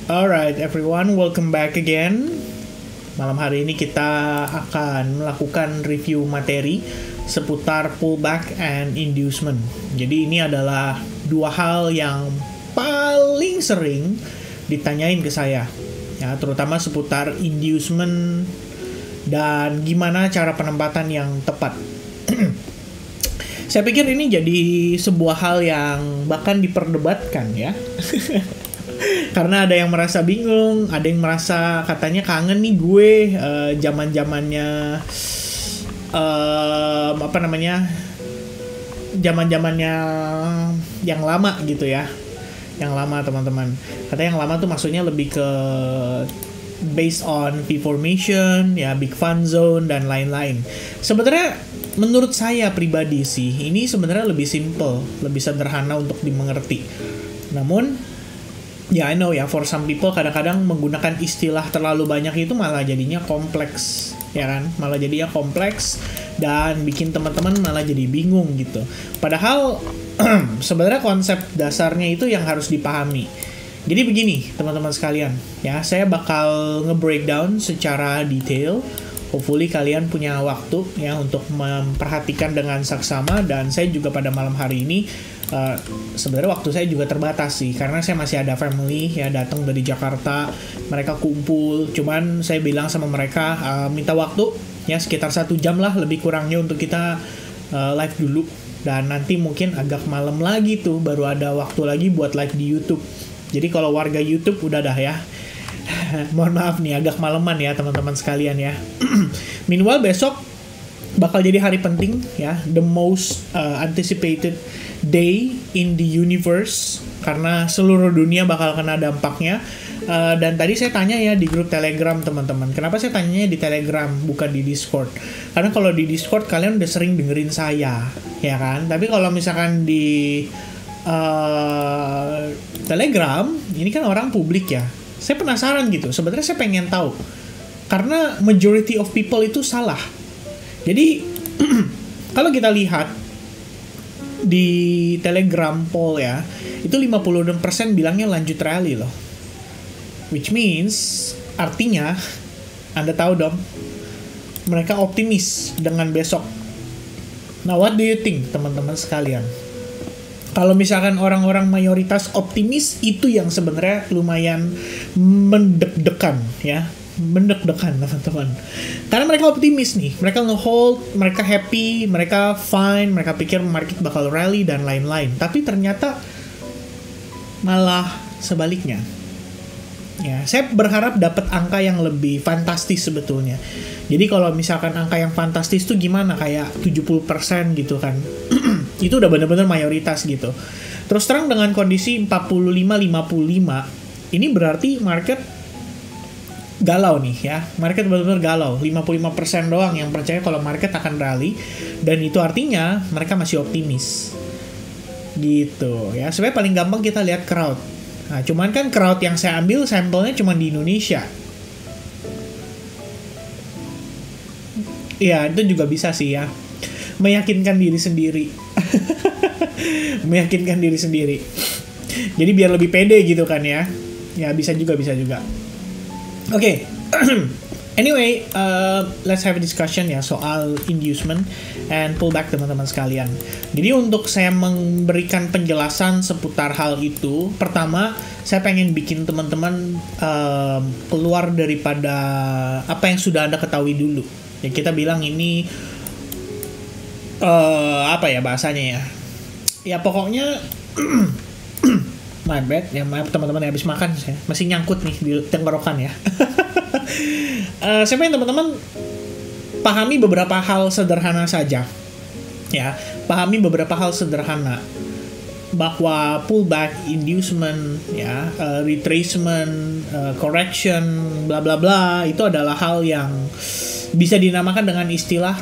Alright everyone, welcome back again. Malam hari ini kita akan melakukan review materi seputar pullback and inducement. Jadi ini adalah dua hal yang paling sering ditanyain ke saya, ya, terutama seputar inducement dan gimana cara penempatan yang tepat. Saya pikir ini jadi sebuah hal yang bahkan diperdebatkan, ya. Karena ada yang merasa bingung, ada yang merasa katanya kangen nih gue zaman-zamannya zaman-zamannya yang lama gitu ya. Yang lama, teman-teman. Katanya yang lama tuh maksudnya lebih ke based on V-formation, ya, big fun zone dan lain-lain. Sebenarnya menurut saya pribadi sih, ini sebenarnya lebih simple, lebih sederhana untuk dimengerti. Namun ya, I know ya, for some people kadang-kadang menggunakan istilah terlalu banyak itu malah jadinya kompleks, ya kan? Malah jadinya kompleks dan bikin teman-teman malah jadi bingung gitu. Padahal sebenarnya konsep dasarnya itu yang harus dipahami. Jadi begini, teman-teman sekalian, ya, saya bakal nge-breakdown secara detail. Hopefully kalian punya waktu ya untuk memperhatikan dengan saksama, dan saya juga pada malam hari ini sebenarnya waktu saya juga terbatas sih, karena saya masih ada family ya datang dari Jakarta, mereka kumpul. Cuman saya bilang sama mereka minta waktu ya sekitar 1 jam lah lebih kurangnya untuk kita live dulu, dan nanti mungkin agak malam lagi tuh baru ada waktu lagi buat live di YouTube. Jadi kalau warga YouTube udah dah ya. Mohon maaf nih agak maleman ya teman-teman sekalian ya. Meanwhile besok bakal jadi hari penting ya, the most anticipated day in the universe, karena seluruh dunia bakal kena dampaknya. Dan tadi saya tanya ya di grup Telegram teman-teman, kenapa saya tanyanya di Telegram bukan di Discord? Karena kalau di Discord kalian udah sering dengerin saya, ya kan? Tapi kalau misalkan di Telegram ini kan orang publik ya, saya penasaran gitu. Sebenarnya saya pengen tahu, karena majority of people itu salah. Jadi kalau kita lihat di Telegram poll ya, itu 56% bilangnya lanjut rally loh. Which means artinya Anda tahu dong, mereka optimis dengan besok. Nah, what do you think teman-teman sekalian? Kalau misalkan orang-orang mayoritas optimis, itu yang sebenarnya lumayan mendek-dekan ya. Mendek-dekan teman-teman. Karena mereka optimis nih, mereka nge-hold, mereka happy, mereka fine, mereka pikir market bakal rally dan lain-lain. Tapi ternyata malah sebaliknya. Ya, saya berharap dapat angka yang lebih fantastis sebetulnya. Jadi kalau misalkan angka yang fantastis tuh gimana, kayak 70% gitu kan. Itu udah bener-bener mayoritas gitu. Terus terang dengan kondisi 45-55, ini berarti market galau nih ya. Market benar-benar galau. 55% doang yang percaya kalau market akan rally, dan itu artinya mereka masih optimis. Gitu ya. Sebenarnya paling gampang kita lihat crowd. Nah, cuman kan crowd yang saya ambil sampelnya cuma di Indonesia. Iya, itu juga bisa sih ya. Meyakinkan diri sendiri. Meyakinkan diri sendiri. Jadi biar lebih pede gitu kan ya. Ya bisa juga. Oke. Anyway, let's have a discussion ya soal inducement and pullback teman-teman sekalian. Jadi untuk saya memberikan penjelasan seputar hal itu, pertama saya pengen bikin teman-teman keluar daripada apa yang sudah Anda ketahui dulu. Ya kita bilang ini apa ya bahasanya ya? Ya pokoknya my bad ya, maaf teman-teman ya, habis makan saya masih nyangkut nih di tenggorokan ya. Saya pengen teman-teman pahami beberapa hal sederhana saja ya, pahami beberapa hal sederhana bahwa pullback, inducement ya, retracement, correction, bla bla bla, itu adalah hal yang bisa dinamakan dengan istilah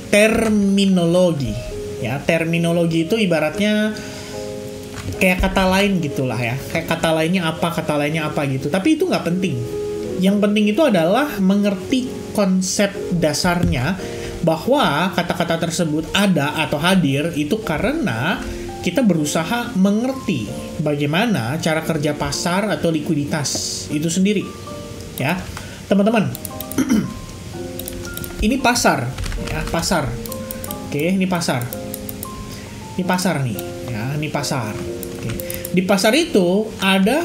terminologi ya. Terminologi itu ibaratnya kayak kata lain gitulah ya, kayak kata lainnya apa gitu, tapi itu nggak penting. Yang penting itu adalah mengerti konsep dasarnya, bahwa kata-kata tersebut ada atau hadir itu karena kita berusaha mengerti bagaimana cara kerja pasar atau likuiditas itu sendiri. Ya, teman-teman. Ini pasar, ya, pasar. Oke, ini pasar. Ini pasar nih, ya, ini pasar. Oke. Di pasar itu ada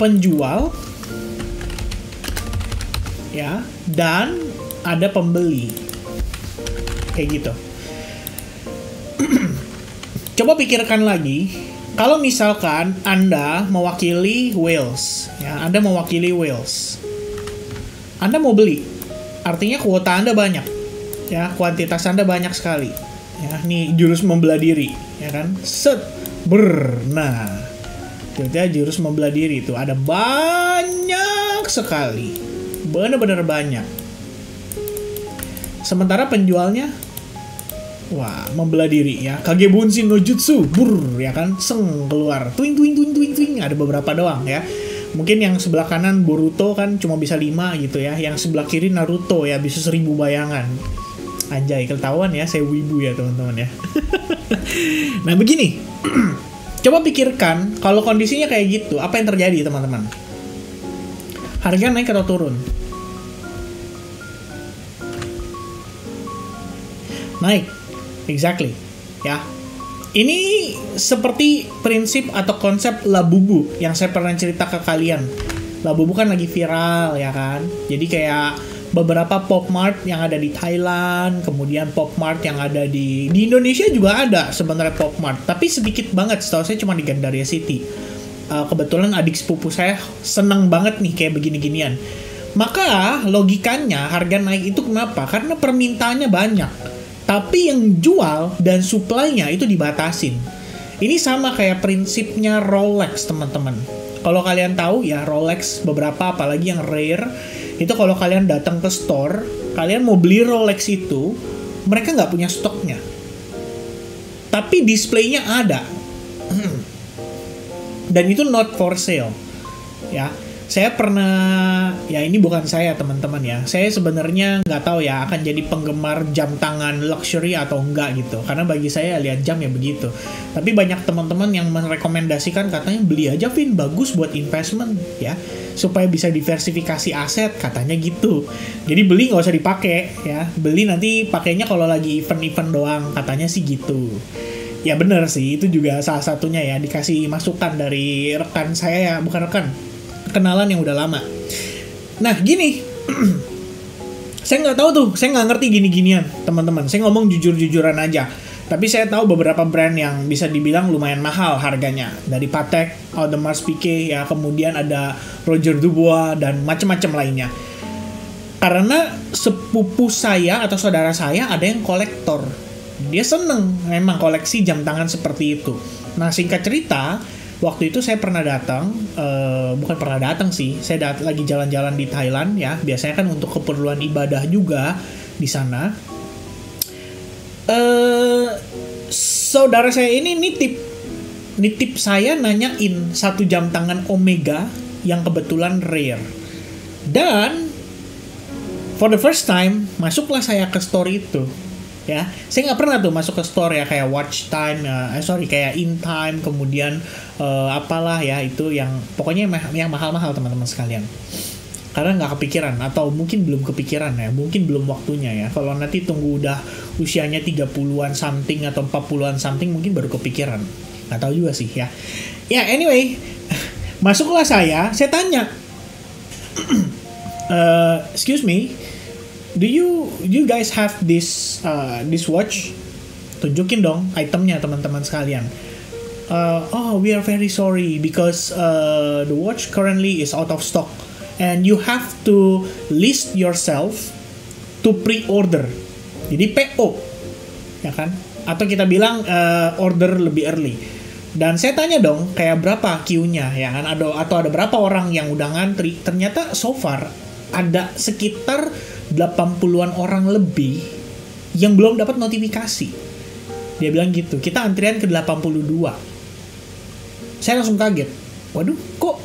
penjual, ya, dan ada pembeli. Kayak gitu. Coba pikirkan lagi, kalau misalkan Anda mewakili Wales, ya, Anda mewakili Wales. Anda mau beli, artinya kuota Anda banyak, ya, kuantitas Anda banyak sekali. Ya, nih jurus membelah diri, ya kan? Nah, itu jurus membelah diri itu ada banyak sekali, benar-benar banyak. Sementara penjualnya, wah, membelah diri ya. Kage Bunshin no Jutsu, ya kan, seng keluar, twing, ada beberapa doang ya. Mungkin yang sebelah kanan Boruto kan cuma bisa 5 gitu ya. Yang sebelah kiri Naruto ya, bisa 1000 bayangan. Anjay, ketahuan ya, saya wibu ya teman-teman ya. Nah begini, coba pikirkan kalau kondisinya kayak gitu, apa yang terjadi teman-teman? Harga naik atau turun? Naik. Exactly, ya. Ini seperti prinsip atau konsep Labubu yang saya pernah cerita ke kalian. Labubu kan lagi viral, ya kan. Jadi kayak beberapa Pop Mart yang ada di Thailand, kemudian Pop Mart yang ada di Indonesia juga ada sebenarnya Pop Mart, tapi sedikit banget. Setahu saya cuma di Gandaria City. Kebetulan adik sepupu saya seneng banget nih kayak begini-ginian. Maka logikanya harga naik itu kenapa? Karena permintaannya banyak. Tapi yang jual dan supply-nya itu dibatasin. Ini sama kayak prinsipnya Rolex, teman-teman. Kalau kalian tahu ya, Rolex beberapa, apalagi yang rare, itu kalau kalian datang ke store, kalian mau beli Rolex itu, mereka nggak punya stoknya. Tapi display-nya ada. Dan itu not for sale. Ya. Saya pernah, ya ini bukan saya teman-teman ya, saya sebenarnya nggak tahu ya akan jadi penggemar jam tangan luxury atau enggak gitu, karena bagi saya lihat jam ya begitu. Tapi banyak teman-teman yang merekomendasikan katanya beli aja Vin, bagus buat investment ya, supaya bisa diversifikasi aset katanya gitu. Jadi beli nggak usah dipakai ya, beli nanti pakainya kalau lagi event-event doang katanya sih gitu. Ya bener sih, itu juga salah satunya ya, dikasih masukan dari rekan saya ya, bukan rekan, kenalan yang udah lama. Nah gini, saya nggak tahu tuh, saya nggak ngerti gini-ginian teman-teman. Saya ngomong jujur-jujuran aja. Tapi saya tahu beberapa brand yang bisa dibilang lumayan mahal harganya. Dari Patek, Audemars Piguet, ya kemudian ada Roger Dubois dan macam-macam lainnya. Karena sepupu saya atau saudara saya ada yang kolektor. Dia seneng memang koleksi jam tangan seperti itu. Nah singkat cerita, waktu itu saya pernah datang, bukan pernah datang sih, saya lagi jalan-jalan di Thailand ya, biasanya kan untuk keperluan ibadah juga di sana. Saudara saya ini nitip saya nanyain satu jam tangan Omega yang kebetulan rare. Dan for the first time masuklah saya ke store itu. Ya, saya nggak pernah tuh masuk ke store ya kayak Watch Time, kayak In Time, kemudian apalah ya itu yang pokoknya yang mahal-mahal teman-teman sekalian. Karena nggak kepikiran atau mungkin belum kepikiran ya, mungkin belum waktunya ya. Kalau nanti tunggu udah usianya 30-an something atau 40-an something mungkin baru kepikiran. Nggak tahu juga sih ya. Ya anyway, masuklah saya tanya, excuse me. Do you guys have this watch? Tunjukin dong itemnya teman-teman sekalian. Oh, we are very sorry because the watch currently is out of stock and you have to list yourself to pre-order. Jadi PO, ya kan? Atau kita bilang order lebih early. Dan saya tanya dong, kayak berapa queue-nya, ya kan? Atau ada berapa orang yang udah ngantri? Ternyata so far ada sekitar 80-an orang lebih yang belum dapat notifikasi. Dia bilang gitu, kita antrian ke 82. Saya langsung kaget. Waduh, kok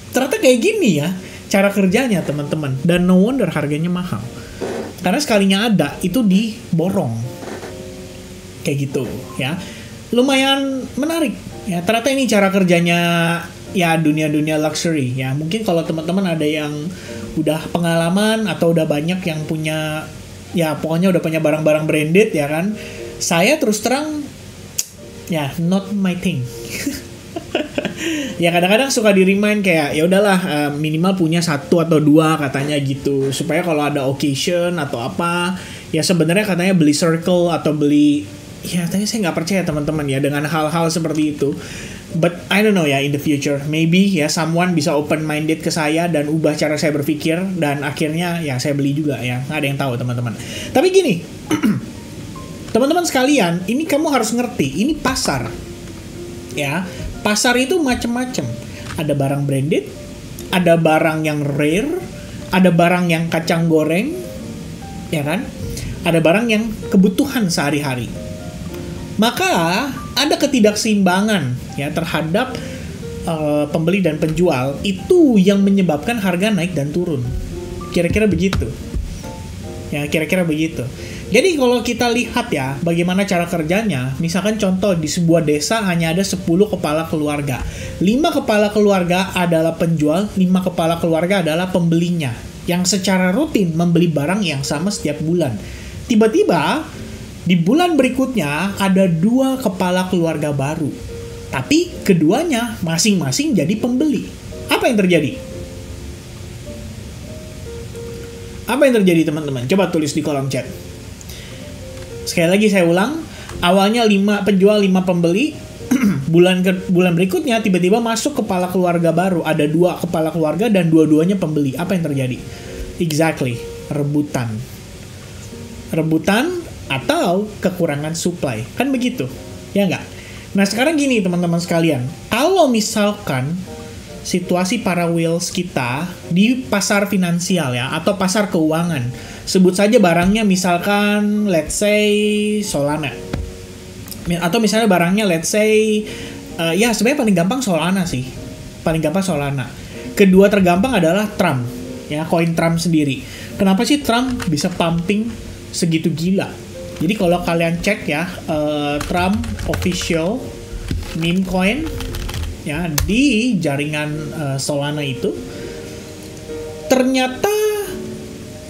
ternyata kayak gini ya cara kerjanya teman-teman. Dan no wonder harganya mahal. Karena sekalinya ada, itu diborong. Kayak gitu ya. lumayan menarik ya. Ternyata ini cara kerjanya ya dunia luxury ya. Mungkin kalau teman-teman ada yang udah pengalaman atau udah banyak yang punya ya pokoknya udah punya barang-barang branded ya kan. Saya terus terang ya not my thing. Ya kadang-kadang suka di-remind kayak ya udahlah minimal punya 1 atau 2 katanya gitu, supaya kalau ada occasion atau apa ya sebenarnya katanya beli circle atau beli ya tadi saya nggak percaya teman-teman ya dengan hal-hal seperti itu. But I don't know ya, in the future maybe ya someone bisa open minded ke saya dan ubah cara saya berpikir dan akhirnya ya saya beli juga ya, nggak ada yang tahu teman-teman. Tapi gini teman-teman sekalian, ini kamu harus ngerti ini pasar ya. Pasar itu macam-macam. Ada barang branded, ada barang yang rare, ada barang yang kacang goreng, ya kan? Ada barang yang kebutuhan sehari-hari. Maka ada ketidakseimbangan ya terhadap pembeli dan penjual, itu yang menyebabkan harga naik dan turun. Kira-kira begitu. Ya, kira-kira begitu. Jadi kalau kita lihat ya bagaimana cara kerjanya, misalkan contoh di sebuah desa hanya ada 10 kepala keluarga. 5 kepala keluarga adalah penjual, 5 kepala keluarga adalah pembelinya yang secara rutin membeli barang yang sama setiap bulan. Tiba-tiba di bulan berikutnya ada 2 kepala keluarga baru. Tapi keduanya masing-masing jadi pembeli. Apa yang terjadi? Apa yang terjadi teman-teman? Coba tulis di kolom chat. Sekali lagi saya ulang, awalnya 5 penjual 5 pembeli, bulan berikutnya tiba-tiba masuk kepala keluarga baru, ada 2 kepala keluarga dan dua-duanya pembeli. Apa yang terjadi? Exactly, rebutan atau kekurangan supply, kan begitu, ya nggak? Nah sekarang gini teman-teman sekalian, kalau misalkan situasi para whales kita di pasar finansial ya atau pasar keuangan, sebut saja barangnya misalkan let's say Solana, atau misalnya barangnya let's say ya sebenarnya paling gampang Solana sih, paling gampang Solana. Kedua tergampang adalah Trump ya, koin Trump sendiri. Kenapa sih Trump bisa pumping segitu gila? Jadi kalau kalian cek ya Trump official meme coin ya di jaringan Solana itu, ternyata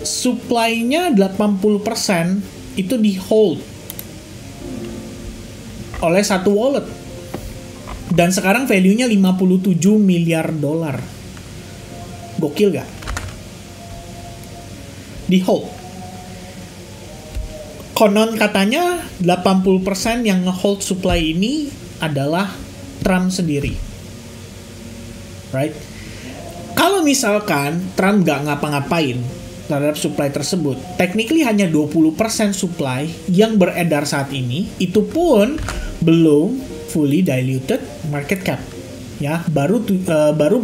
supply-nya 80% itu di hold oleh satu wallet. Dan sekarang value-nya 57 miliar dolar. Gokil gak? Di hold. Konon katanya 80% yang nge-hold supply ini adalah Trump sendiri. Right? Kalau misalkan Trump gak ngapa-ngapain terhadap supply tersebut, technically hanya 20% supply yang beredar saat ini, itu pun belum fully diluted market cap. Ya, baru 14,3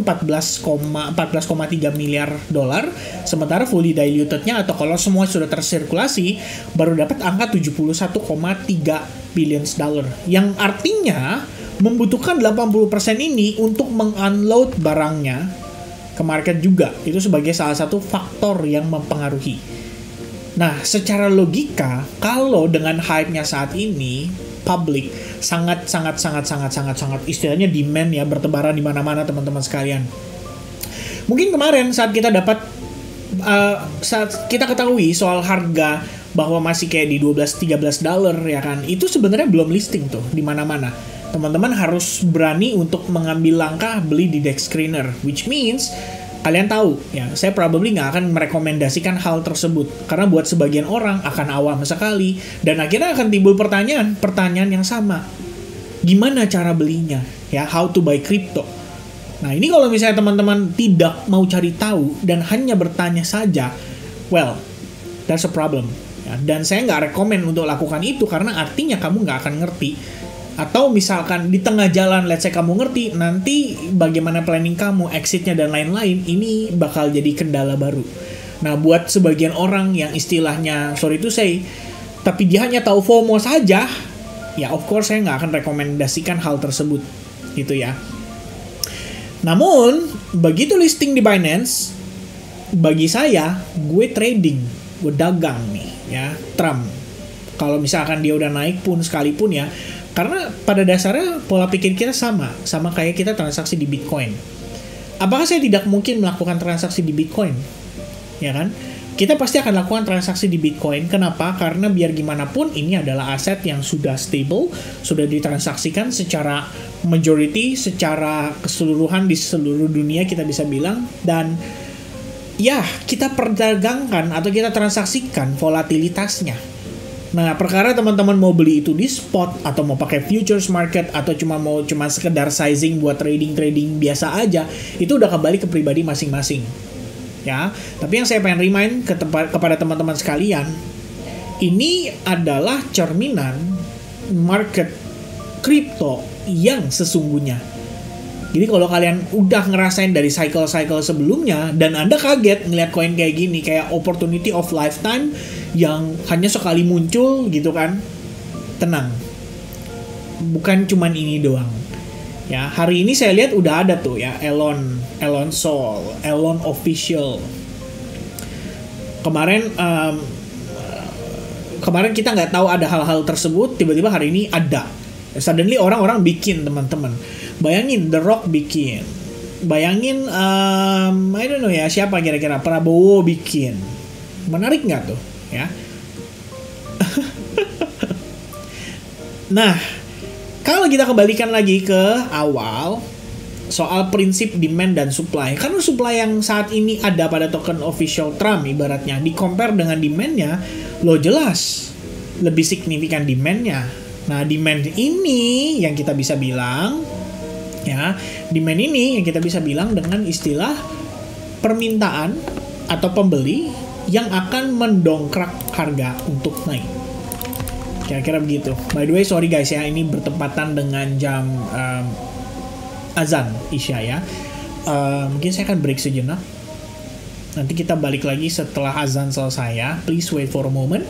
miliar dolar, sementara fully dilutednya atau kalau semua sudah tersirkulasi baru dapat angka 71,3 billion dollar, yang artinya membutuhkan 80% ini untuk mengunload barangnya ke market juga. Itu sebagai salah satu faktor yang mempengaruhi. Nah, secara logika, kalau dengan hype-nya saat ini, public sangat istilahnya demand ya bertebaran di mana-mana teman-teman sekalian. Mungkin kemarin saat kita saat kita ketahui soal harga bahwa masih kayak di 12-13 dolar ya kan, itu sebenarnya belum listing tuh di mana-mana. Teman-teman harus berani untuk mengambil langkah beli di DEX Screener, which means kalian tahu ya, saya probably nggak akan merekomendasikan hal tersebut karena buat sebagian orang akan awam sekali dan akhirnya akan timbul pertanyaan yang sama. Gimana cara belinya? Ya, how to buy crypto. Nah, ini kalau misalnya teman-teman tidak mau cari tahu dan hanya bertanya saja, well, that's a problem. Ya, dan saya nggak rekomen untuk lakukan itu karena artinya kamu nggak akan ngerti. Atau misalkan di tengah jalan, let's say kamu ngerti, nanti bagaimana planning kamu, exitnya dan lain-lain, ini bakal jadi kendala baru. Nah, buat sebagian orang yang istilahnya, sorry to say, tapi dia hanya tahu FOMO saja, ya of course saya nggak akan rekomendasikan hal tersebut, gitu ya. Namun, begitu listing di Binance, bagi saya, gue trading, gue dagang nih, ya, Trump. Kalau misalkan dia udah naik pun sekalipun ya, Karena pada dasarnya pola pikir kita sama kayak kita transaksi di Bitcoin. Apakah saya tidak mungkin melakukan transaksi di Bitcoin? Ya kan? Kita pasti akan lakukan transaksi di Bitcoin. Kenapa? Karena biar gimana pun ini adalah aset yang sudah stable, sudah ditransaksikan secara majority, secara keseluruhan di seluruh dunia kita bisa bilang. Dan ya, kita perdagangkan atau kita transaksikan volatilitasnya. Nah, perkara teman-teman mau beli itu di spot atau mau pakai futures market atau cuma sekedar sizing buat trading biasa aja, itu udah kembali ke pribadi masing-masing. Ya, tapi yang saya pengen remind kepada teman-teman sekalian, ini adalah cerminan market kripto yang sesungguhnya. Jadi kalau kalian udah ngerasain dari cycle-cycle sebelumnya dan Anda kaget ngeliat koin kayak gini, kayak opportunity of lifetime yang hanya sekali muncul gitu kan, tenang. Bukan cuman ini doang. Ya, hari ini saya lihat udah ada tuh ya Elon Soul, Elon Official. Kemarin kita nggak tahu ada hal-hal tersebut, tiba-tiba hari ini ada. Suddenly orang-orang bikin, teman-teman. Bayangin The Rock bikin. Bayangin I don't know ya, siapa kira-kira, Prabowo bikin. Menarik nggak tuh ya? Nah, kalau kita kembalikan lagi ke awal soal prinsip demand dan supply, karena supply yang saat ini ada pada token official Trump ibaratnya di-compare dengan demand-nya, lo jelas lebih signifikan demand-nya. Nah, demand ini yang kita bisa bilang ya, demand ini yang kita bisa bilang dengan istilah permintaan atau pembeli yang akan mendongkrak harga untuk naik. Kira-kira begitu. By the way, sorry guys ya, ini bertepatan dengan jam azan Isya ya. Mungkin saya akan break sejenak. Nanti kita balik lagi setelah azan selesai ya. Please wait for a moment.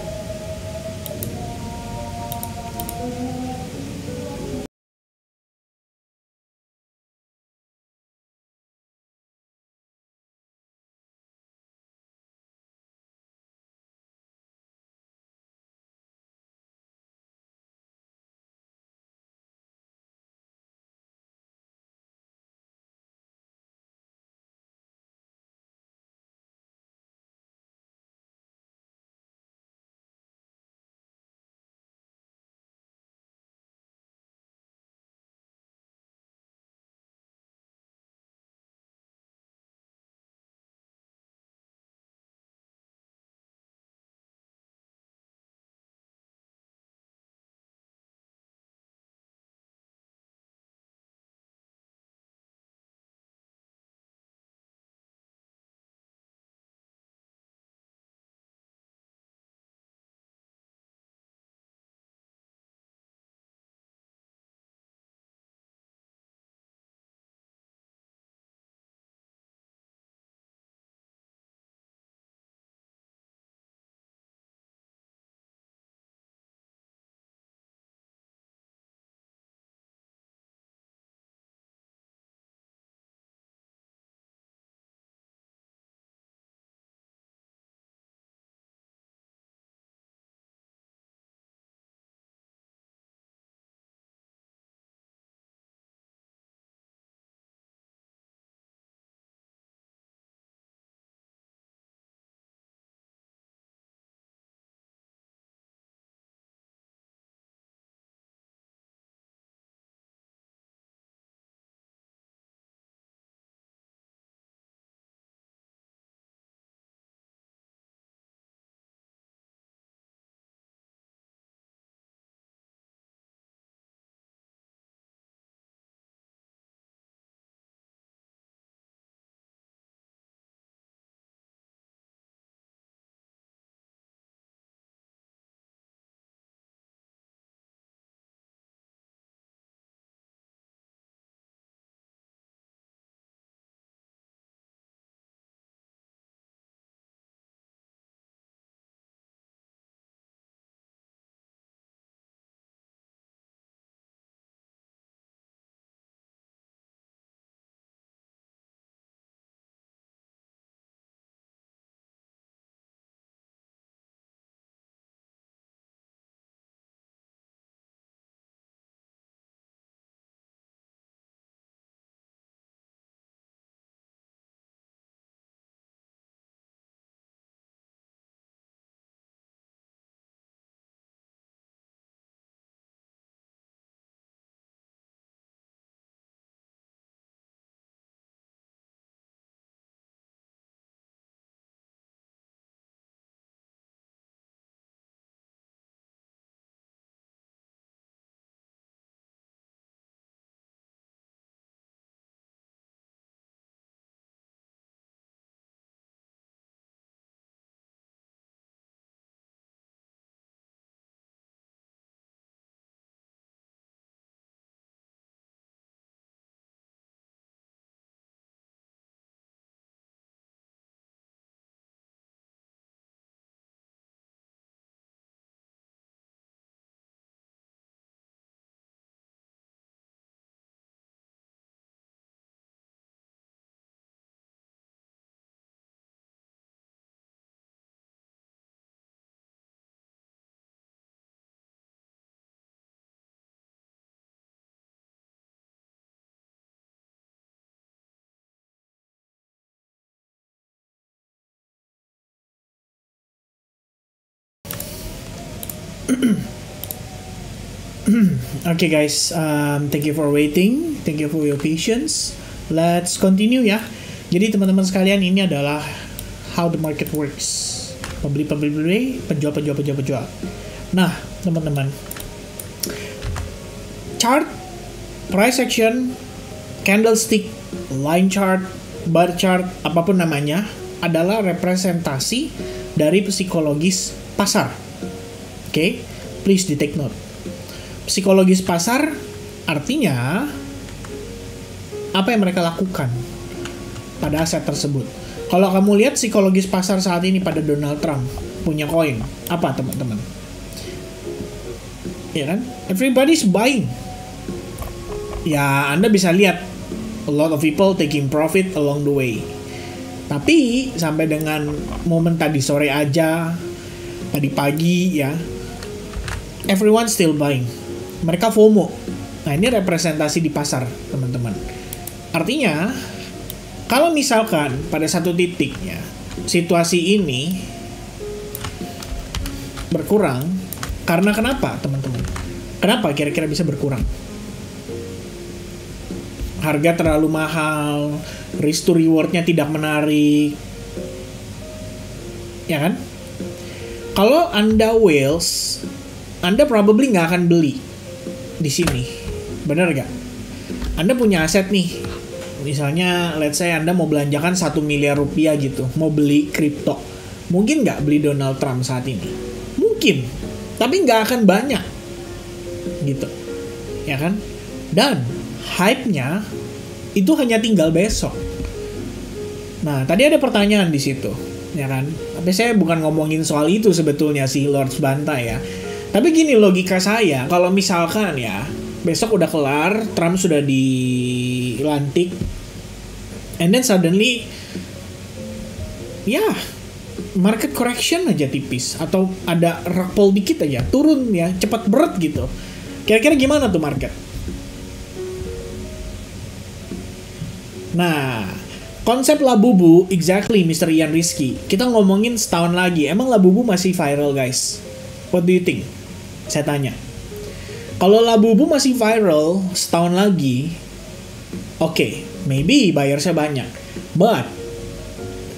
Okay guys, thank you for waiting, thank you for your patience. Let's continue ya. Jadi teman-teman sekalian, ini adalah how the market works. Pembeli, penjual. Nah, teman-teman, chart, price action, candlestick, line chart, bar chart, apapun namanya, adalah representasi dari psikologis pasar. Oke, please di take note. Psikologis pasar artinya apa yang mereka lakukan pada aset tersebut. Kalau kamu lihat psikologis pasar saat ini pada Donald Trump punya koin, apa teman-teman? Ya kan? Everybody's buying. Ya, Anda bisa lihat a lot of people taking profit along the way. Tapi sampai dengan momen tadi sore aja, tadi pagi ya, everyone still buying. Mereka FOMO. Nah, ini representasi di pasar, teman-teman. Artinya, kalau misalkan pada satu titik ya, situasi ini berkurang, karena kenapa, teman-teman? Kenapa kira-kira bisa berkurang? Harga terlalu mahal, risk to reward-nya tidak menarik. Ya kan? Kalau Anda whales, Anda probably nggak akan beli di sini. Bener nggak? Anda punya aset nih. Misalnya, let's say Anda mau belanjakan 1 miliar rupiah gitu. Mau beli kripto. Mungkin nggak beli Donald Trump saat ini? Mungkin. Tapi nggak akan banyak. Gitu. Ya kan? Dan hype-nya itu hanya tinggal besok. Nah, tadi ada pertanyaan di situ. Ya kan? Tapi saya bukan ngomongin soal itu sebetulnya si Lords Bantai ya. Tapi gini logika saya, kalau misalkan ya, besok udah kelar, Trump sudah dilantik, and then suddenly, ya, market correction aja tipis, atau ada rakpol dikit aja, turun ya, cepat berat gitu. Kira-kira gimana tuh market? Nah, konsep Labubu, exactly Mr. Ian Rizky, kita ngomongin setahun lagi, emang Labubu masih viral guys? What do you think? Saya tanya. Kalau Labubu masih viral setahun lagi, oke, maybe buyersnya banyak. But,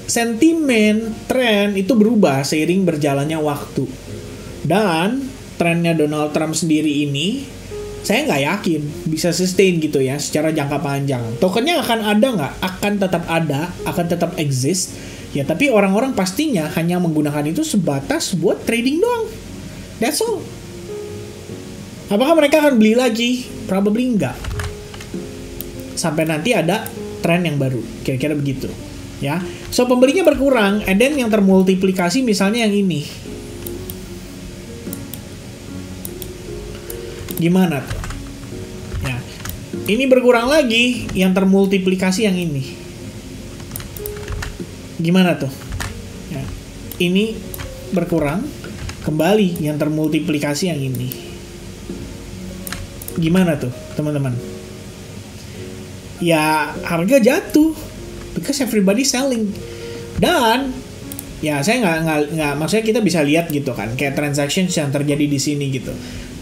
sentimen, tren itu berubah seiring berjalannya waktu. Dan, trennya Donald Trump sendiri ini, saya nggak yakin bisa sustain gitu ya, secara jangka panjang. Tokennya akan ada nggak? Akan tetap ada, akan tetap exist. Ya, tapi orang-orang pastinya hanya menggunakan itu sebatas buat trading doang. That's all. Apakah mereka akan beli lagi? Probably enggak. Sampai nanti ada tren yang baru. Kira-kira begitu. Ya. So, pembelinya berkurang. And then yang termultiplikasi misalnya yang ini. Gimana tuh? Ya. Ini berkurang lagi. Yang termultiplikasi yang ini. Gimana tuh? Ya. Ini berkurang. Kembali yang termultiplikasi yang ini. Gimana tuh, teman-teman? Ya, harga jatuh because everybody selling. Dan ya saya nggak maksudnya kita bisa lihat gitu kan, kayak transactions yang terjadi di sini gitu.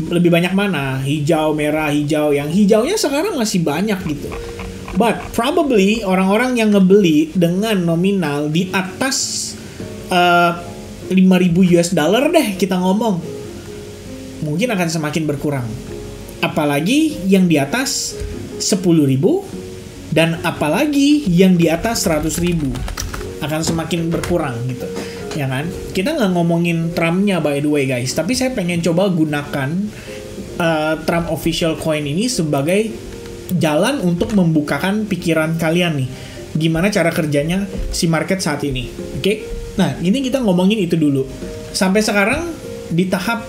Lebih banyak mana? Hijau, merah, hijau. Yang hijaunya sekarang masih banyak gitu. But probably orang-orang yang ngebeli dengan nominal di atas 5.000 US dollar deh kita ngomong, mungkin akan semakin berkurang. Apalagi yang di atas 10.000 dan apalagi yang di atas 100.000 akan semakin berkurang gitu, ya kan? Kita nggak ngomongin Trump-nya by the way guys, tapi saya pengen coba gunakan Trump official coin ini sebagai jalan untuk membukakan pikiran kalian nih, gimana cara kerjanya si market saat ini, oke? Nah, ini kita ngomongin itu dulu. Sampai sekarang di tahap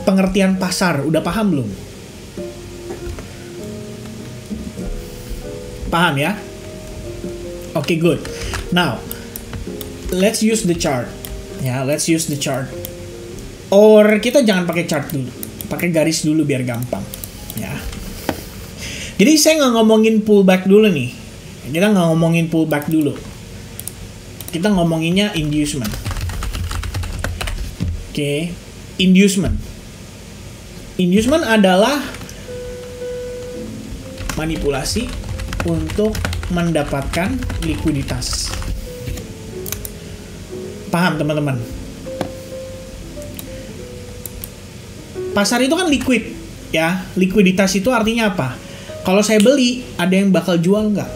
pengertian pasar, udah paham belum? Paham ya? Oke, good. Now, let's use the chart. Ya, let's use the chart. Or kita jangan pakai chart dulu, pakai garis dulu biar gampang. Ya. Jadi saya nggak ngomongin pullback dulu nih. Kita nggak ngomongin pullback dulu. Kita ngomonginnya inducement. Oke, inducement. Inducement adalah manipulasi untuk mendapatkan likuiditas. Paham teman-teman? Pasar itu kan liquid, ya. Likuiditas itu artinya apa? Kalau saya beli, ada yang bakal jual nggak?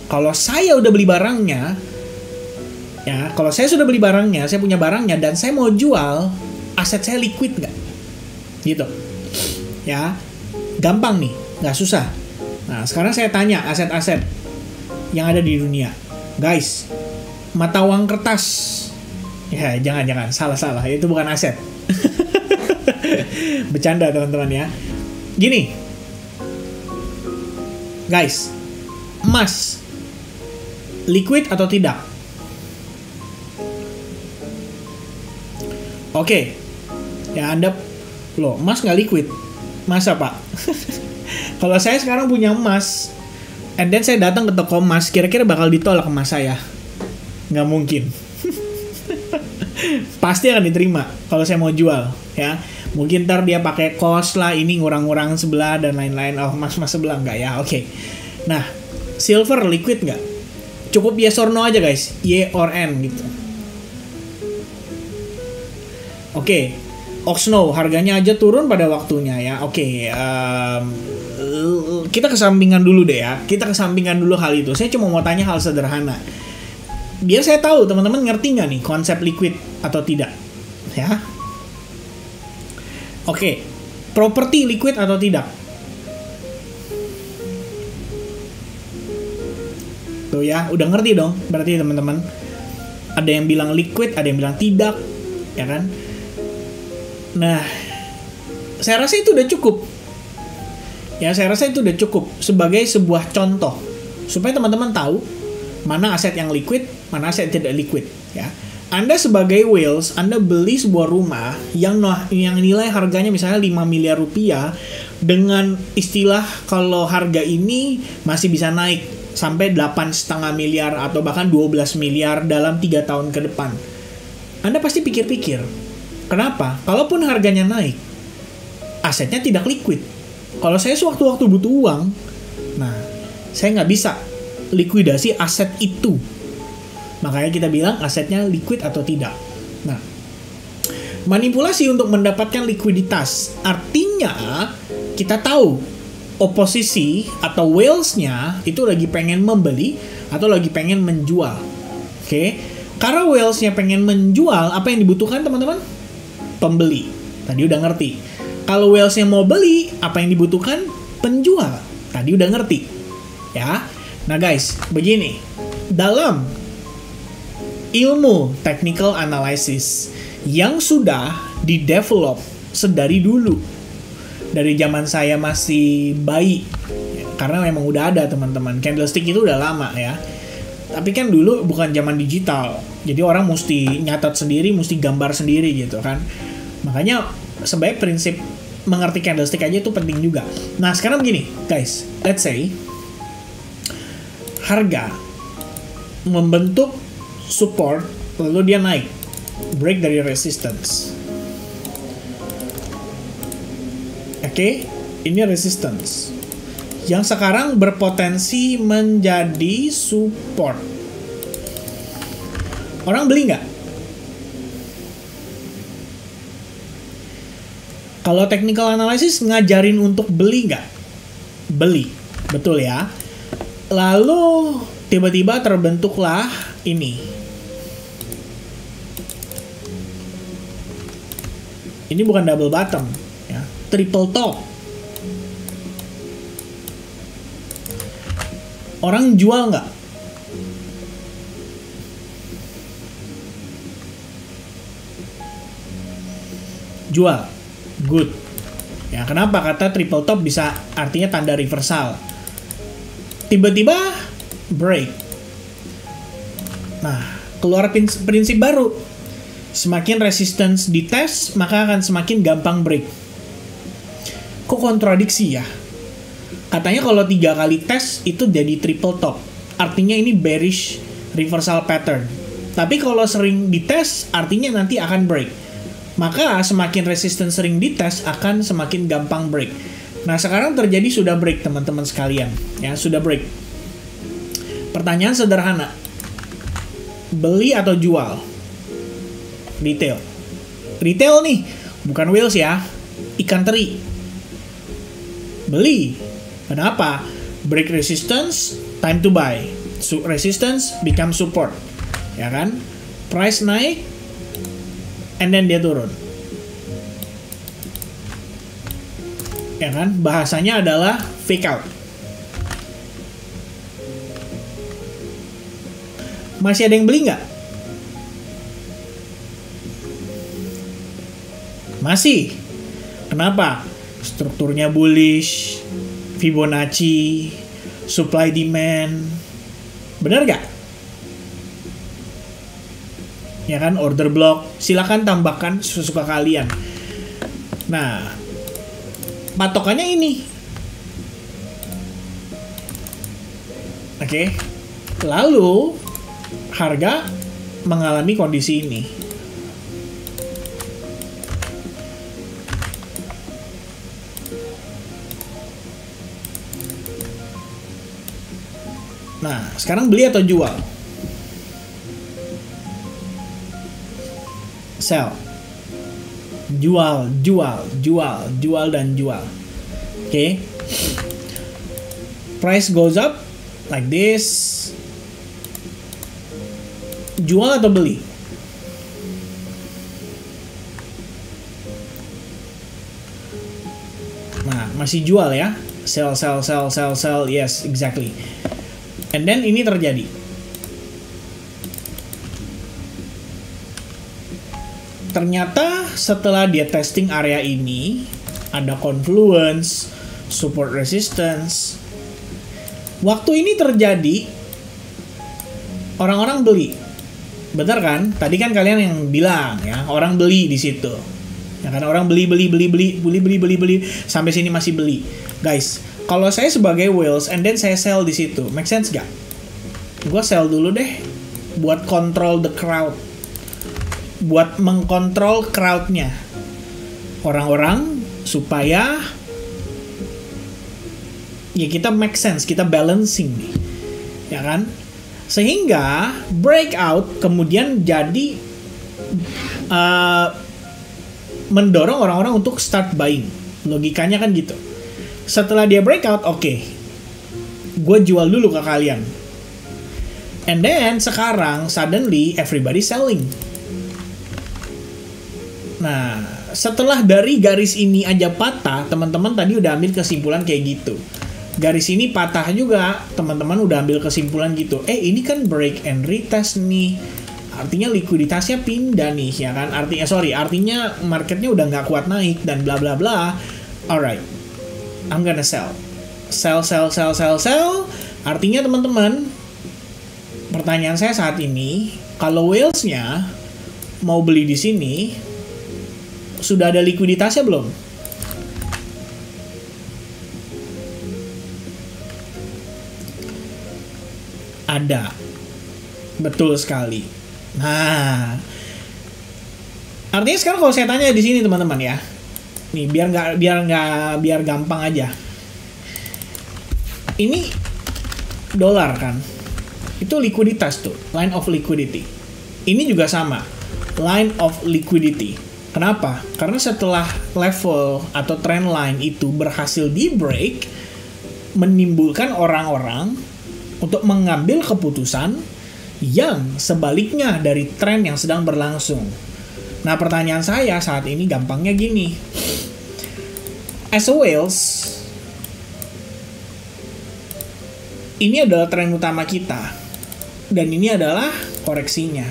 Kalau saya udah beli barangnya, ya, kalau saya sudah beli barangnya, saya punya barangnya, dan saya mau jual, aset saya liquid nggak? Gitu. Ya, gampang nih, nggak susah. Nah, sekarang saya tanya aset-aset yang ada di dunia. Guys, mata uang kertas. Ya, jangan, salah. Itu bukan aset. Bercanda teman-teman ya. Gini. Guys, emas liquid atau tidak? Oke. Ya, Anda loh, emas nggak liquid. Masa, Pak? Kalau saya sekarang punya emas, and then saya datang ke toko emas, kira-kira bakal ditolak emas saya? Nggak mungkin. Pasti akan diterima kalau saya mau jual, ya. Mungkin ntar dia pakai cost lah, ini ngurang-ngurang sebelah dan lain-lain. Oh, mas sebelah nggak ya? Oke. Nah, silver liquid nggak? Cukup yes or no aja guys, Y or N gitu. Oke. Oxno harganya aja turun pada waktunya ya. Oke, kita kesampingkan dulu deh ya. Kita kesampingkan dulu hal itu. Saya cuma mau tanya hal sederhana. Biar saya tahu teman-teman ngerti nggak nih konsep liquid atau tidak, ya. Oke, properti liquid atau tidak? Tuh ya, udah ngerti dong. Berarti teman-teman, ada yang bilang liquid, ada yang bilang tidak, ya kan? Nah, saya rasa itu udah cukup. Ya, saya rasa itu udah cukup sebagai sebuah contoh supaya teman-teman tahu mana aset yang liquid, mana aset yang tidak liquid, ya. Anda sebagai whales, Anda beli sebuah rumah yang nilai harganya misalnya 5 miliar rupiah dengan istilah kalau harga ini masih bisa naik sampai 8,5 miliar atau bahkan 12 miliar dalam 3 tahun ke depan. Anda pasti pikir-pikir, kenapa? Kalaupun harganya naik, asetnya tidak liquid. Kalau saya sewaktu-waktu butuh uang, nah, saya nggak bisa likuidasi aset itu. Makanya kita bilang asetnya liquid atau tidak. Nah, manipulasi untuk mendapatkan likuiditas. Artinya, kita tahu oposisi atau whales-nya itu lagi pengen membeli atau lagi pengen menjual. Oke? Karena whales-nya pengen menjual, apa yang dibutuhkan teman-teman? Pembeli. Tadi udah ngerti. Kalau whales-nya mau beli, apa yang dibutuhkan? Penjual. Tadi udah ngerti. Ya. Nah guys, begini. Dalam ilmu technical analysis yang sudah di-develop sedari dulu, dari zaman saya masih bayi, karena memang udah ada teman-teman. Candlestick itu udah lama ya. Tapi kan dulu bukan zaman digital, jadi orang mesti nyatat sendiri, mesti gambar sendiri gitu kan. Makanya sebaik prinsip mengerti candlestick aja itu penting juga. Nah sekarang begini guys, let's say harga membentuk support lalu dia naik, break dari resistance. Oke, ini resistance yang sekarang berpotensi menjadi support. Orang beli nggak? Kalau technical analysis ngajarin untuk beli nggak? Beli, betul ya. Lalu tiba-tiba terbentuklah ini. Ini bukan double bottom, ya, triple top. Orang jual nggak? Jual, good. Ya, kenapa kata triple top bisa artinya tanda reversal? Tiba-tiba break. Nah, keluar prinsip baru. Semakin resistance dites, maka akan semakin gampang break. Kok kontradiksi ya? Katanya kalau 3 kali tes itu jadi triple top. Artinya ini bearish reversal pattern. Tapi kalau sering dites, artinya nanti akan break. Maka semakin resistance sering dites akan semakin gampang break. Nah sekarang terjadi sudah break teman-teman sekalian, ya sudah break. Pertanyaan sederhana, beli atau jual? Retail. Retail nih, bukan whales ya, ikan teri. Beli. Kenapa? Break resistance, time to buy. Resistance become support, ya kan? Price naik, and then dia turun. Ya kan? Bahasanya adalah fake out. Masih ada yang beli nggak? Masih. Kenapa? Strukturnya bullish, Fibonacci, supply demand. Benar nggak? Ya kan, order block. Silakan tambahkan sesuka kalian. Nah, patokannya ini. Oke. Lalu harga mengalami kondisi ini. Nah, sekarang beli atau jual? Sell. Jual, dan jual. Oke. Price goes up like this. Jual atau beli? Nah, masih jual ya. Sell. Yes, exactly. And then ini terjadi. Ternyata setelah dia testing area ini, ada confluence, support resistance. Waktu ini terjadi, orang-orang beli. Benar kan? Tadi kan kalian yang bilang ya, orang beli di situ. Ya kan, orang beli sampai sini masih beli. Guys, kalau saya sebagai whales and then saya sell di situ, make sense gak? Gue sell dulu deh buat control the crowd. Buat mengkontrol crowdnya. Orang-orang supaya ya kita make sense, kita balancing nih. Ya kan? Sehingga breakout kemudian jadi mendorong orang-orang untuk start buying. Logikanya kan gitu. Setelah dia breakout, oke, gue jual dulu ke kalian. And then sekarang suddenly everybody selling. Nah, setelah dari garis ini aja patah, teman-teman tadi udah ambil kesimpulan kayak gitu. Garis ini patah juga, teman-teman udah ambil kesimpulan gitu. Ini kan break and retest nih. Artinya likuiditasnya pindah nih, ya kan? Artinya marketnya udah nggak kuat naik dan bla bla bla. Alright, I'm gonna sell. Sell. Artinya teman-teman, pertanyaan saya saat ini, kalau whales-nya mau beli di sini, sudah ada likuiditasnya belum? Ada. Betul sekali. Nah, artinya sekarang kalau saya tanya di sini teman-teman ya, nih biar gampang aja. Ini dolar kan, itu likuiditas tuh, line of liquidity. Ini juga sama, line of liquidity. Kenapa? Karena setelah level atau trend line itu berhasil di break, menimbulkan orang-orang untuk mengambil keputusan yang sebaliknya dari tren yang sedang berlangsung. Nah, pertanyaan saya saat ini gampangnya gini. As a whales, ini adalah tren utama kita. Dan ini adalah koreksinya.